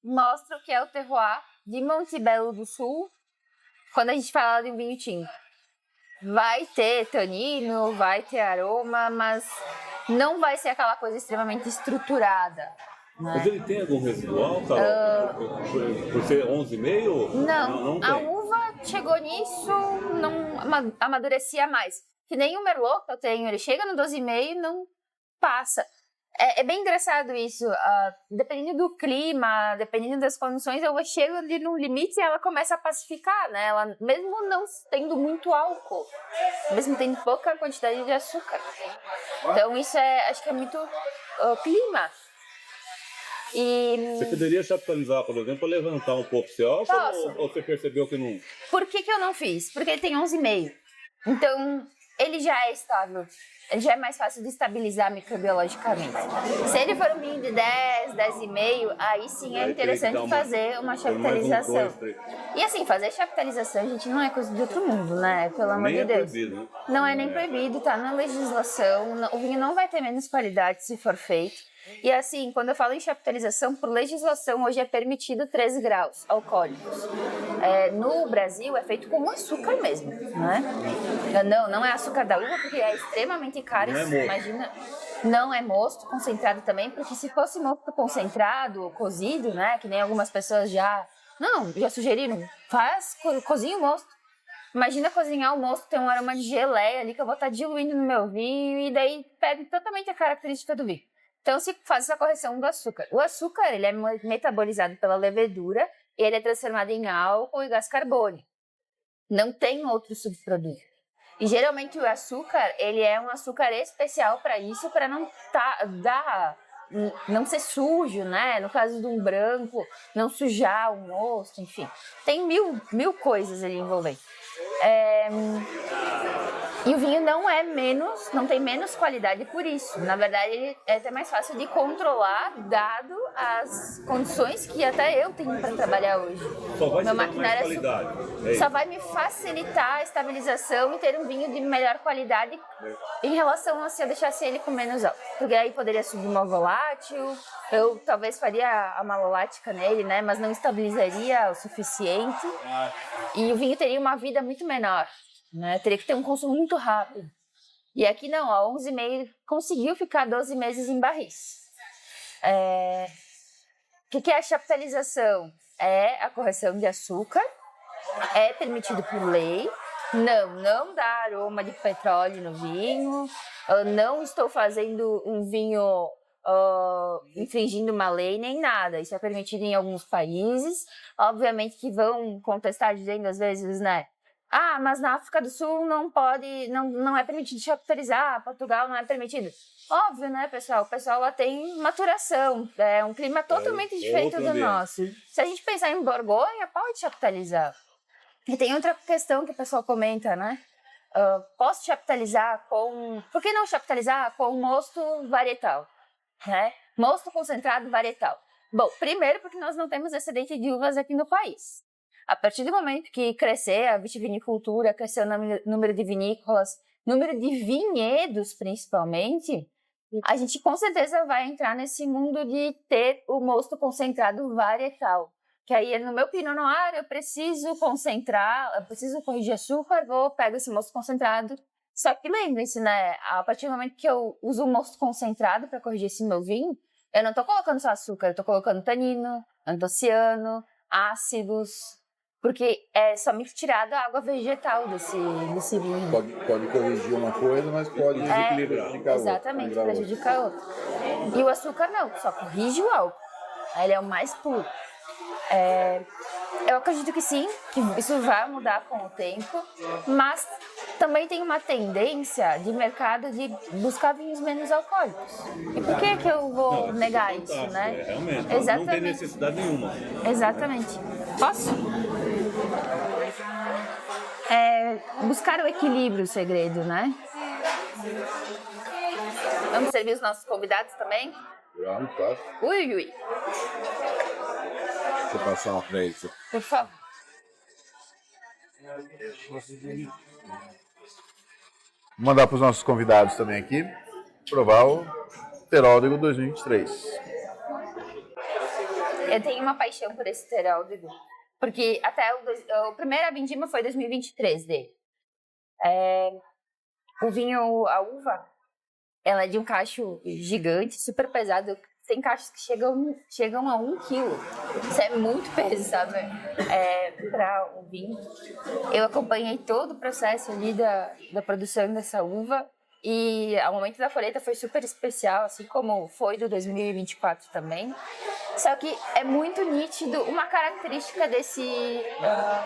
mostra o que é o terroir de Montebello do Sul, quando a gente fala de um vinho tinto. Vai ter tanino, vai ter aroma, mas não vai ser aquela coisa extremamente estruturada. Né? Mas ele tem algum residual, Carol? Por ser 11,5? Não, tem. A uva chegou nisso, não amadurecia mais. Que nem o Merlot que eu tenho, ele chega no 12,5 e não passa. É bem engraçado isso. Dependendo do clima, dependendo das condições, eu chego ali num limite e ela começa a pacificar, né? Ela, mesmo não tendo muito álcool, mesmo tendo pouca quantidade de açúcar. Então isso acho que é muito clima. Você poderia chaptalizar, por exemplo, para levantar um pouco esse álcool ou você percebeu que não? Por que eu não fiz? Porque ele tem 11,5. Então, ele já é estável. Ele já é mais fácil de estabilizar microbiologicamente. Se ele for um vinho de 10, 10,5, aí sim é interessante fazer uma chaptalização. E assim, fazer chaptalização, gente, não é coisa de outro mundo, né? Pelo amor de Deus. Proibido, né? Não é nem proibido, tá na legislação. O vinho não vai ter menos qualidade se for feito. E assim, quando eu falo em chaptalização, por legislação, hoje é permitido 13 graus alcoólicos. No Brasil é feito com açúcar mesmo, né? Não é açúcar da uva, porque é extremamente caro. Imagina, não é mosto concentrado também, porque se fosse mosto concentrado, cozido, né? Que nem algumas pessoas já sugeriram, cozinha o mosto. Imagina cozinhar o mosto, tem um aroma de geleia ali que eu vou estar diluindo no meu vinho e daí perde totalmente a característica do vinho. Então, se faz essa correção do açúcar. O açúcar, ele é metabolizado pela levedura e ele é transformado em álcool e gás carbônico. Não tem outro subproduto. E, geralmente, o açúcar, ele é um açúcar especial para isso, para não ser sujo, né? No caso de um branco, não sujar o mosto, enfim. Tem mil coisas ali envolvendo. E o vinho não tem menos qualidade por isso. Na verdade, ele é até mais fácil de controlar, dado as condições que até eu tenho para trabalhar hoje. Só vai ter mais qualidade. Só vai me facilitar a estabilização e ter um vinho de melhor qualidade em relação a se eu deixasse ele com menos álcool. Porque aí poderia subir uma volátil, eu talvez faria a malolática nele, né? Mas não estabilizaria o suficiente. E o vinho teria uma vida muito menor. Né? Teria que ter um consumo muito rápido. E aqui não, a 11,5 conseguiu ficar 12 meses em barris. O que é a chaptalização? É a correção de açúcar, é permitido por lei, não dá aroma de petróleo no vinho, não estou fazendo um vinho infringindo uma lei nem nada. Isso é permitido em alguns países, obviamente que vão contestar dizendo às vezes, né? Mas na África do Sul não pode, não é permitido chaptalizar, Portugal não é permitido. Óbvio, né, pessoal? O pessoal lá tem maturação, é um clima totalmente diferente do nosso. Se a gente pensar em Borgonha, pode chaptalizar. E tem outra questão que o pessoal comenta, né? Posso chaptalizar com... Por que não chaptalizar com mosto varietal? Né? Mosto concentrado varietal. Bom, primeiro porque nós não temos excedente de uvas aqui no país. A partir do momento que crescer a vitivinicultura, crescer o número de vinícolas, número de vinhedos principalmente, a gente com certeza vai entrar nesse mundo de ter o mosto concentrado varietal. Que aí no meu Pinot Noir eu preciso concentrar, eu preciso corrigir açúcar, pego esse mosto concentrado. Só que lembre-se, né, a partir do momento que eu uso o mosto concentrado para corrigir esse meu vinho, eu não estou colocando só açúcar, eu estou colocando tanino, antociano, ácidos... Porque é somente tirada a água vegetal desse vinho. Pode corrigir uma coisa, mas pode prejudicar outra. Exatamente, prejudicar outra. E o açúcar não, só corrige o álcool. Ele é o mais puro. Eu acredito que sim, que isso vai mudar com o tempo, mas também tem uma tendência de mercado de buscar vinhos menos alcoólicos. E por que eu vou negar isso, né? Realmente, exatamente. Não tem necessidade nenhuma. Exatamente. Posso? Buscar o equilíbrio, o segredo, né? Vamos servir os nossos convidados também? Vamos, tá. Ui. Deixa eu passar uma pra eles. Por favor. Vou mandar para os nossos convidados também aqui provar o Teróldego 2023. Eu tenho uma paixão por esse Teróldego, porque até a primeira vindima foi 2023 dele. O vinho, a uva, ela é de um cacho gigante, super pesado. Tem cachos que chegam a 1 quilo. Isso é muito peso, sabe? Para o vinho. Eu acompanhei todo o processo ali da produção dessa uva. E o momento da colheita foi super especial, assim como foi do 2024 também. Só que é muito nítido uma característica desse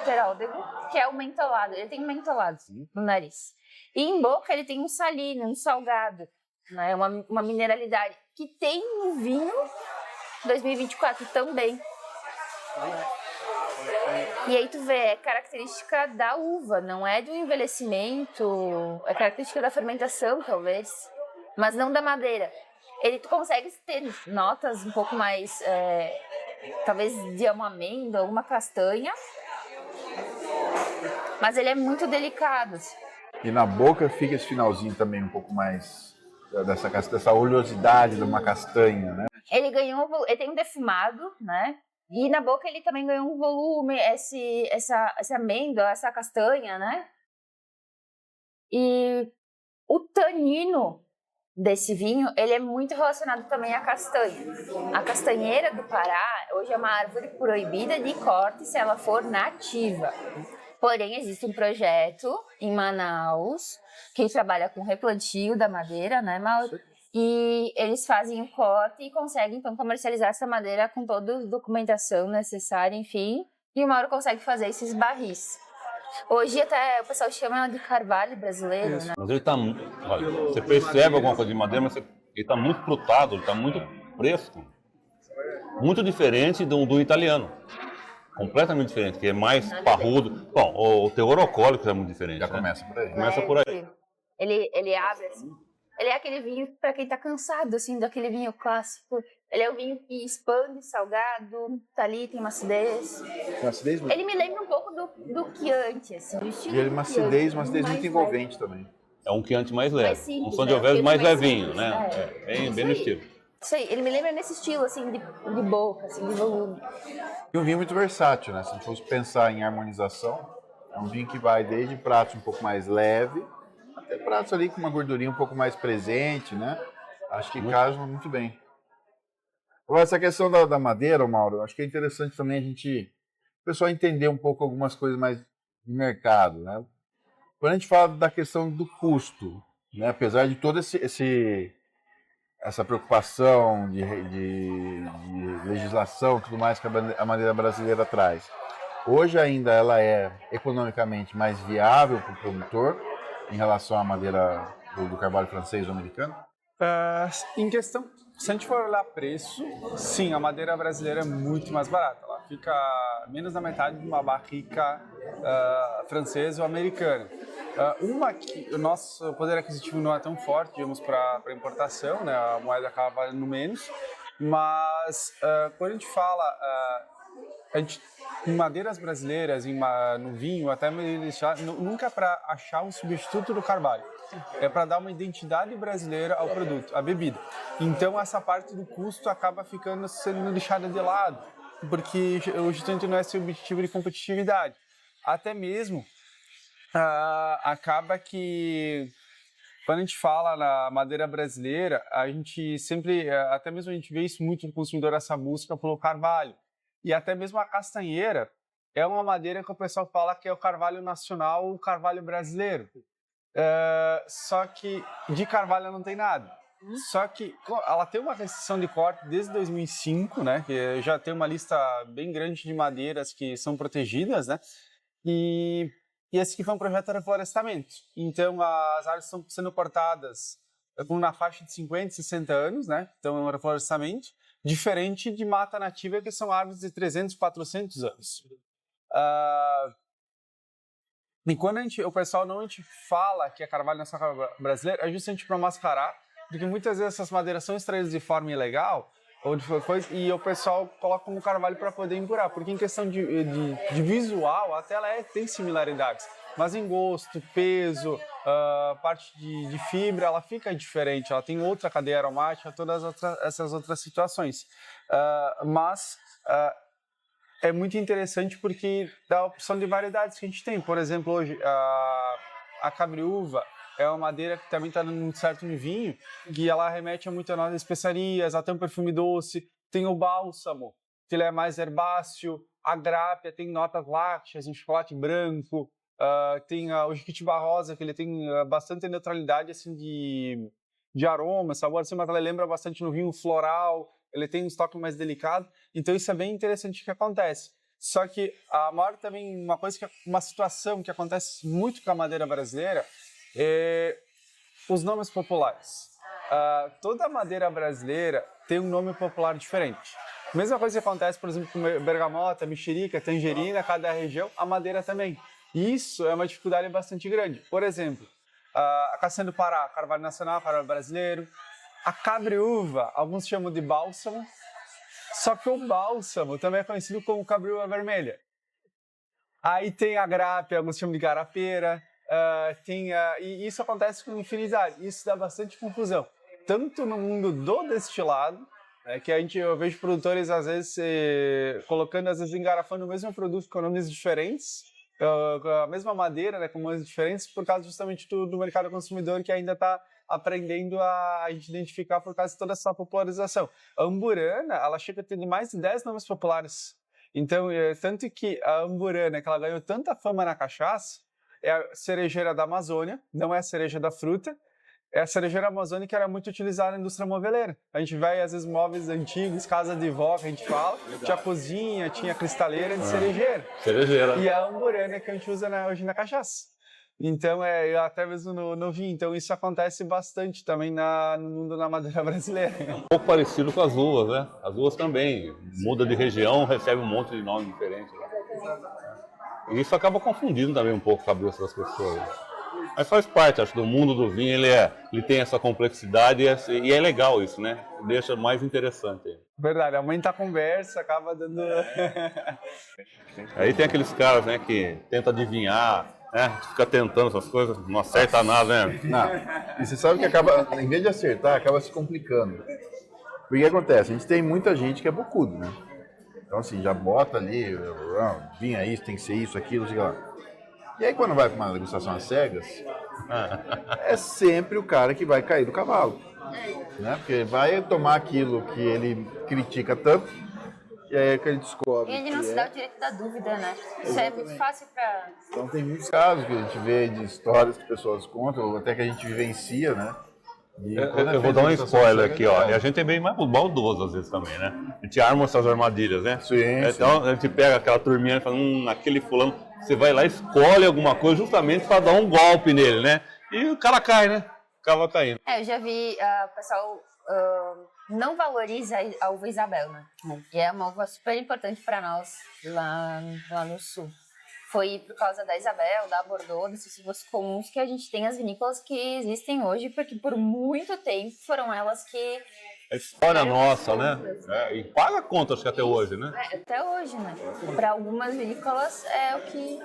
Teraldego, que é o mentolado. Ele tem um mentolado no nariz. E em boca ele tem um salino, um salgado, né? Uma mineralidade que tem no vinho 2024 também. E aí tu vê, é característica da uva, não é do envelhecimento, é característica da fermentação, talvez, mas não da madeira. Tu consegue ter notas um pouco mais, talvez de uma amêndoa, alguma castanha, mas ele é muito delicado. E na boca fica esse finalzinho também um pouco mais dessa oleosidade de uma castanha, né? Ele tem um defumado, né? E na boca ele também ganhou um volume, essa amêndoa, essa castanha, né? E o tanino desse vinho, ele é muito relacionado também à castanha. A castanheira do Pará, hoje é uma árvore proibida de corte se ela for nativa. Porém, existe um projeto em Manaus que trabalha com replantio da madeira, né, Mauro? E eles fazem o corte e conseguem, então, comercializar essa madeira com toda a documentação necessária, enfim. E o Mauro consegue fazer esses barris. Hoje até o pessoal chama de carvalho brasileiro, né? Mas ele tá, olha, você percebe alguma coisa de madeira, mas ele está muito frutado, ele está muito fresco. Muito diferente do italiano. Completamente diferente, que é mais parrudo. Bom, o teor alcoólico é muito diferente. Já né? começa por aí. Começa por aí. Ele abre assim. Ele é aquele vinho para quem tá cansado, assim, daquele vinho clássico. Ele é um vinho que expande, salgado, tá ali, tem macidez. Macidez mesmo. Ele me lembra um pouco do Chianti, assim. Do estilo E ele do macidez Chianti, muito mais envolvente também. É um Chianti mais leve. Mais simples, um né? Sangiovese mais Mais levinho, simples, né? Bem no estilo. Isso aí, ele me lembra nesse estilo, assim, de boca, assim, de volume. E um vinho muito versátil, né? Se a gente fosse pensar em harmonização, é um vinho que vai desde pratos um pouco mais leve, até pratos ali com uma gordurinha um pouco mais presente, né? Acho que casam muito bem. Agora, essa questão da madeira, Mauro, acho que é interessante também o pessoal entender um pouco algumas coisas mais de mercado, né? Quando a gente fala da questão do custo, né? Apesar de toda essa preocupação de legislação e tudo mais que a madeira brasileira traz. Hoje ainda ela é economicamente mais viável para o produtor em relação à madeira do carvalho francês ou americano? Em questão, se a gente for olhar preço, sim, a madeira brasileira é muito mais barata. Ela fica menos da metade de uma barrica francesa ou americana. Uma que o nosso poder aquisitivo não é tão forte, digamos, para importação, né? A moeda acaba valendo menos, mas quando a gente fala em madeiras brasileiras, no vinho, até nunca é para achar um substituto do carvalho, é para dar uma identidade brasileira ao produto, à bebida. Então essa parte do custo acaba sendo deixada de lado, porque justamente não é esse objetivo de competitividade. Até mesmo acaba que quando a gente fala na madeira brasileira, a gente sempre, até mesmo a gente vê isso muito no consumidor, essa busca pelo carvalho. E até mesmo a castanheira é uma madeira que o pessoal fala que é o carvalho nacional, o carvalho brasileiro. Só que de carvalho não tem nada. Só que ela tem uma restrição de corte desde 2005, né? Que já tem uma lista bem grande de madeiras que são protegidas, né? E esse aqui foi um projeto de reflorestamento. Então, as árvores estão sendo cortadas na faixa de 50, 60 anos, né? Então, é um reflorestamento, diferente de mata nativa, que são árvores de 300, 400 anos. E quando o pessoal normalmente fala que é carvalho nacional brasileiro, é justamente para mascarar, porque muitas vezes essas madeiras são extraídas de forma ilegal, e o pessoal coloca como carvalho para poder emburar, porque em questão de visual, até ela tem similaridades, mas em gosto, peso, parte de fibra, ela fica diferente, ela tem outra cadeia aromática, todas essas outras situações. Mas é muito interessante porque dá a opção de variedades que a gente tem. Por exemplo, hoje, a cabriúva é uma madeira que também está dando muito certo no vinho, que ela remete a muitas notas de especiarias, ela tem um perfume doce, tem o bálsamo, que ele é mais herbáceo, a grápia tem notas lácteas, um chocolate branco, Tem o Jequitibá Rosa, que ele tem bastante neutralidade assim, de aroma, sabor, assim, mas ela lembra bastante no vinho floral, ele tem um estoque mais delicado, então isso é bem interessante que acontece. Só que a maior também, uma situação que acontece muito com a madeira brasileira é os nomes populares. Toda a madeira brasileira tem um nome popular diferente. Mesma coisa que acontece, por exemplo, com bergamota, mexerica, tangerina, cada região, a madeira também. Isso é uma dificuldade bastante grande. Por exemplo, a castanha do Pará, carvalho nacional, carvalho brasileiro. A cabriúva, alguns chamam de bálsamo, só que o bálsamo também é conhecido como cabriúva vermelha. Aí tem a grápea, alguns chamam de garapeira, e isso acontece com infinidade. Isso dá bastante confusão, tanto no mundo do destilado, que eu vejo produtores às vezes colocando, às vezes engarrafando o mesmo produto com nomes diferentes, a mesma madeira, né, com nomes diferentes, por causa justamente do mercado consumidor que ainda está aprendendo a gente identificar por causa de toda essa popularização. A amburana, ela chega a ter mais de 10 nomes populares. Então, tanto que a amburana, que ela ganhou tanta fama na cachaça, é a cerejeira da Amazônia, não é a cereja da fruta, é a cerejeira amazônica que era muito utilizada na indústria moveleira. A gente vai, às vezes, móveis antigos, casa de vó, que a gente fala, tinha cozinha, tinha cristaleira de cerejeira. Cerejeira. E a amburana que a gente usa hoje na cachaça. Então, até mesmo no vinho. Então, isso acontece bastante também no mundo da madeira brasileira. Um pouco parecido com as uvas, né? As uvas também. Muda de região, recebe um monte de nome diferente. E isso acaba confundindo também um pouco a cabeça das pessoas. Mas faz parte, acho, do mundo do vinho, ele tem essa complexidade e é legal isso, né? Deixa mais interessante. Verdade, aumenta a conversa, acaba dando... Aí tem aqueles caras, né, que tentam adivinhar, né? Fica tentando essas coisas, não acerta nada, né? Não. E você sabe que acaba, em vez de acertar, acaba se complicando. Porque o que acontece? A gente tem muita gente que é bocudo, né? Então assim, já bota ali, vinho é isso, tem que ser isso, aquilo, sei lá. E aí quando vai para uma degustação às cegas, é sempre o cara que vai cair do cavalo. Né? Porque vai tomar aquilo que ele critica tanto, e aí é que ele descobre. E ele não se dá o direito da dúvida, né? Isso é muito fácil para... Então tem muitos casos que a gente vê de histórias que pessoas contam, ou até que a gente vivencia, né? Eu vou dar um spoiler aqui, ó. E a gente é bem mais maldoso às vezes também, né? A gente arma essas armadilhas, né? Sim, então a gente pega aquela turminha e fala, aquele fulano, você vai lá e escolhe alguma coisa justamente para dar um golpe nele, né? E o cara cai, né? Acaba caindo. Eu já vi o pessoal não valoriza a uva Isabel, né? E é uma uva super importante para nós lá no sul. Foi por causa da Isabel, da Bordeaux, dessas uvas comuns que a gente tem as vinícolas que existem hoje, porque por muito tempo foram elas que... A história nossa, né? E paga conta, acho que até hoje, né? Até hoje, né? Para algumas vinícolas é o que...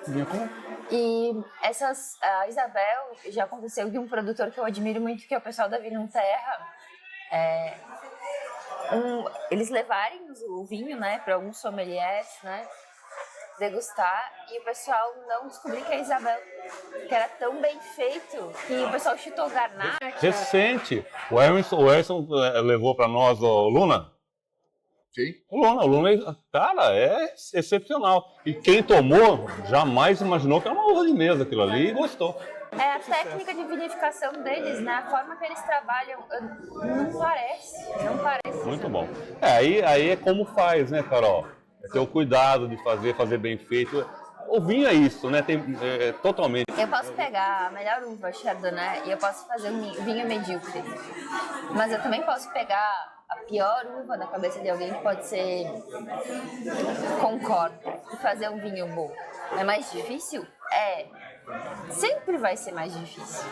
E a Isabel, já aconteceu de um produtor que eu admiro muito, que é o pessoal da Vinho Terra, eles levarem o vinho, né, para alguns sommeliers, né, degustar, e o pessoal não descobriu que a Isabel, que era tão bem feito, que o pessoal chutou Garnacha. Recente, o Emerson levou para nós o Luna. Sim. O Luna, cara, é excepcional. E quem tomou jamais imaginou que era uma uva de mesa aquilo ali e gostou. É a técnica de vinificação deles, né? A forma que eles trabalham, não parece. Muito bom. Aí é como faz, né, Carol? É ter o cuidado de fazer bem feito. O vinho é isso, né? Totalmente. Eu posso pegar a melhor uva, Chardonnay, e eu posso fazer um vinho medíocre. Mas eu também posso pegar a pior uva na cabeça de alguém, que pode ser Concord, e fazer um vinho bom. É mais difícil? Sempre vai ser mais difícil.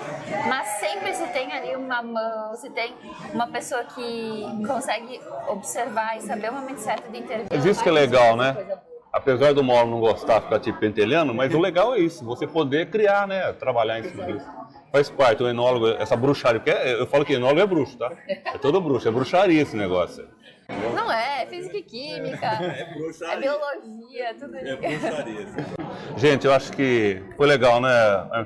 Mas sempre se tem ali uma mão, se tem uma pessoa que consegue observar e saber o momento certo de intervir. Mas isso que é legal, né? Apesar do Mauro não gostar de ficar te pentelhando, mas o legal é isso, você poder criar, né? Trabalhar em cima disso. Faz parte, o enólogo, essa bruxaria, porque eu falo que enólogo é bruxo, tá? É todo bruxo, é bruxaria esse negócio. Não é física e química, é biologia, tudo isso. É bruxaria. Gente, eu acho que foi legal, né?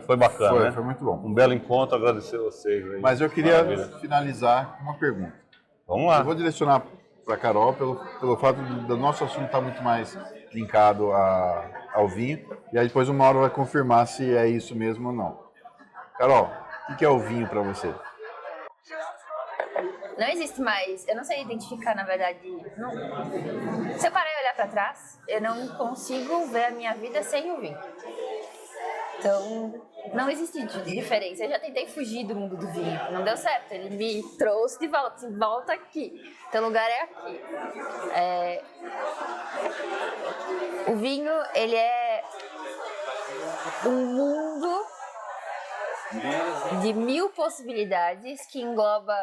Foi bacana, né? Foi muito bom. Um belo encontro, agradecer a vocês aí. Mas eu queria finalizar com uma pergunta. Vamos lá. Eu vou direcionar para a Carol pelo fato do nosso assunto estar muito mais linkado ao vinho. E aí depois o Mauro vai confirmar se é isso mesmo ou não. Carol, o que é o vinho para você? Não existe mais, eu não sei identificar, na verdade. Se eu parar e olhar para trás, eu não consigo ver a minha vida sem o vinho. Então, não existe diferença. Eu já tentei fugir do mundo do vinho, não deu certo. Ele me trouxe de volta, assim, volta aqui. Teu lugar é aqui. O vinho, ele é um mundo de 1000 possibilidades que engloba,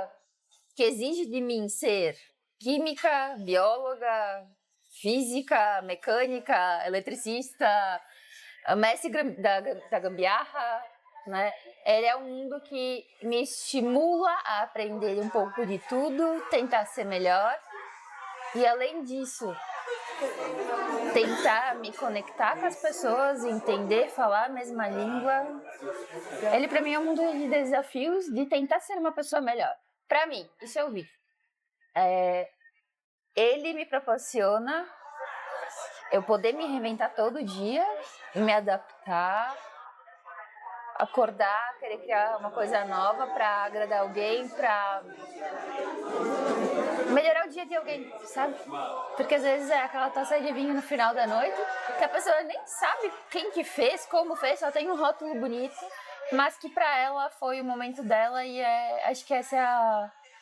que exige de mim ser química, bióloga, física, mecânica, eletricista, mestre da gambiarra, né? Ele é um mundo que me estimula a aprender um pouco de tudo, tentar ser melhor e, além disso, tentar me conectar com as pessoas, entender, falar a mesma língua. Ele, para mim, é um mundo de desafios, de tentar ser uma pessoa melhor. Para mim, isso eu vi. Ele me proporciona eu poder me reinventar todo dia, me adaptar, acordar, querer criar uma coisa nova para agradar alguém, para melhorar o dia de alguém, sabe? Porque às vezes é aquela taça de vinho no final da noite que a pessoa nem sabe quem que fez, como fez, só tem um rótulo bonito, mas que para ela foi o momento dela e acho que essa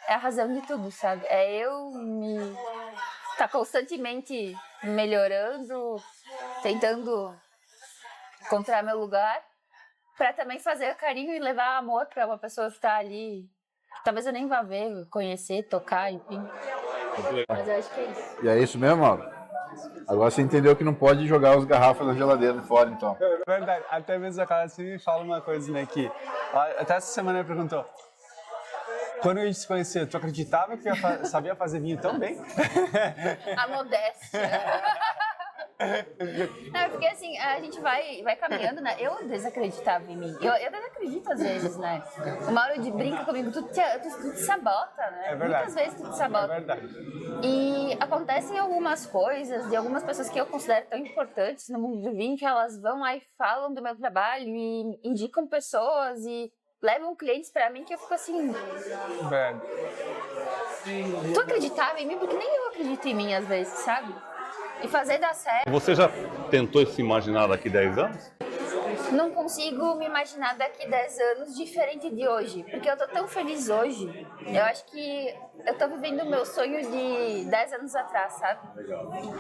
é a razão de tudo, sabe? É eu me tá constantemente melhorando, tentando encontrar meu lugar, para também fazer carinho e levar amor para uma pessoa que tá ali. Talvez eu nem vá ver, conhecer, tocar, enfim. Mas eu acho que é isso. E é isso mesmo, Mauro? Agora você entendeu que não pode jogar as garrafas na geladeira fora, então. É verdade. Até mesmo a cara me fala uma coisa, né, que até essa semana ele perguntou: quando a gente se conhecia, tu acreditava que eu sabia fazer vinho tão bem? A modéstia. Não, porque assim, a gente vai caminhando, né? Eu desacreditava em mim. Eu desacredito às vezes, né? O Mauro brinca comigo, tu te sabota, né? É verdade. Muitas vezes tu te sabota. É verdade. E acontecem algumas coisas de algumas pessoas que eu considero tão importantes no mundo do vinho, que elas vão lá e falam do meu trabalho e indicam pessoas e levam clientes pra mim, que eu fico assim... Velho. Tu acreditava em mim? Porque nem eu acredito em mim às vezes, sabe? E fazer dar certo. Você já tentou se imaginar daqui 10 anos? Não consigo me imaginar daqui 10 anos diferente de hoje, porque eu tô tão feliz hoje. Eu acho que eu tô vivendo o meu sonho de 10 anos atrás, sabe?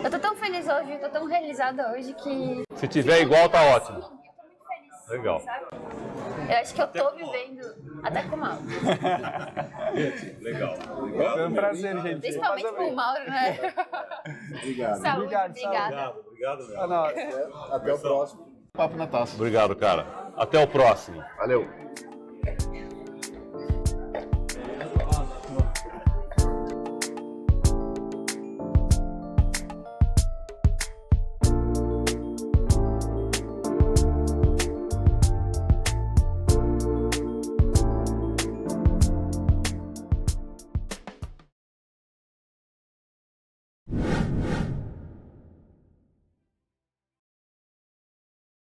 Eu tô tão feliz hoje, eu tô tão realizada hoje que... Se tiver igual, tá ótimo. Eu tô muito feliz. Legal. Sabe? Eu acho que eu tô vivendo até com o Mauro. Legal. Foi um prazer, gente. Principalmente com o Mauro, né? Obrigado. Saúde, Obrigado, obrigada. Obrigado, meu. Ah, não. Até o próximo Papo na Taça. Obrigado, cara. Até o próximo. Valeu.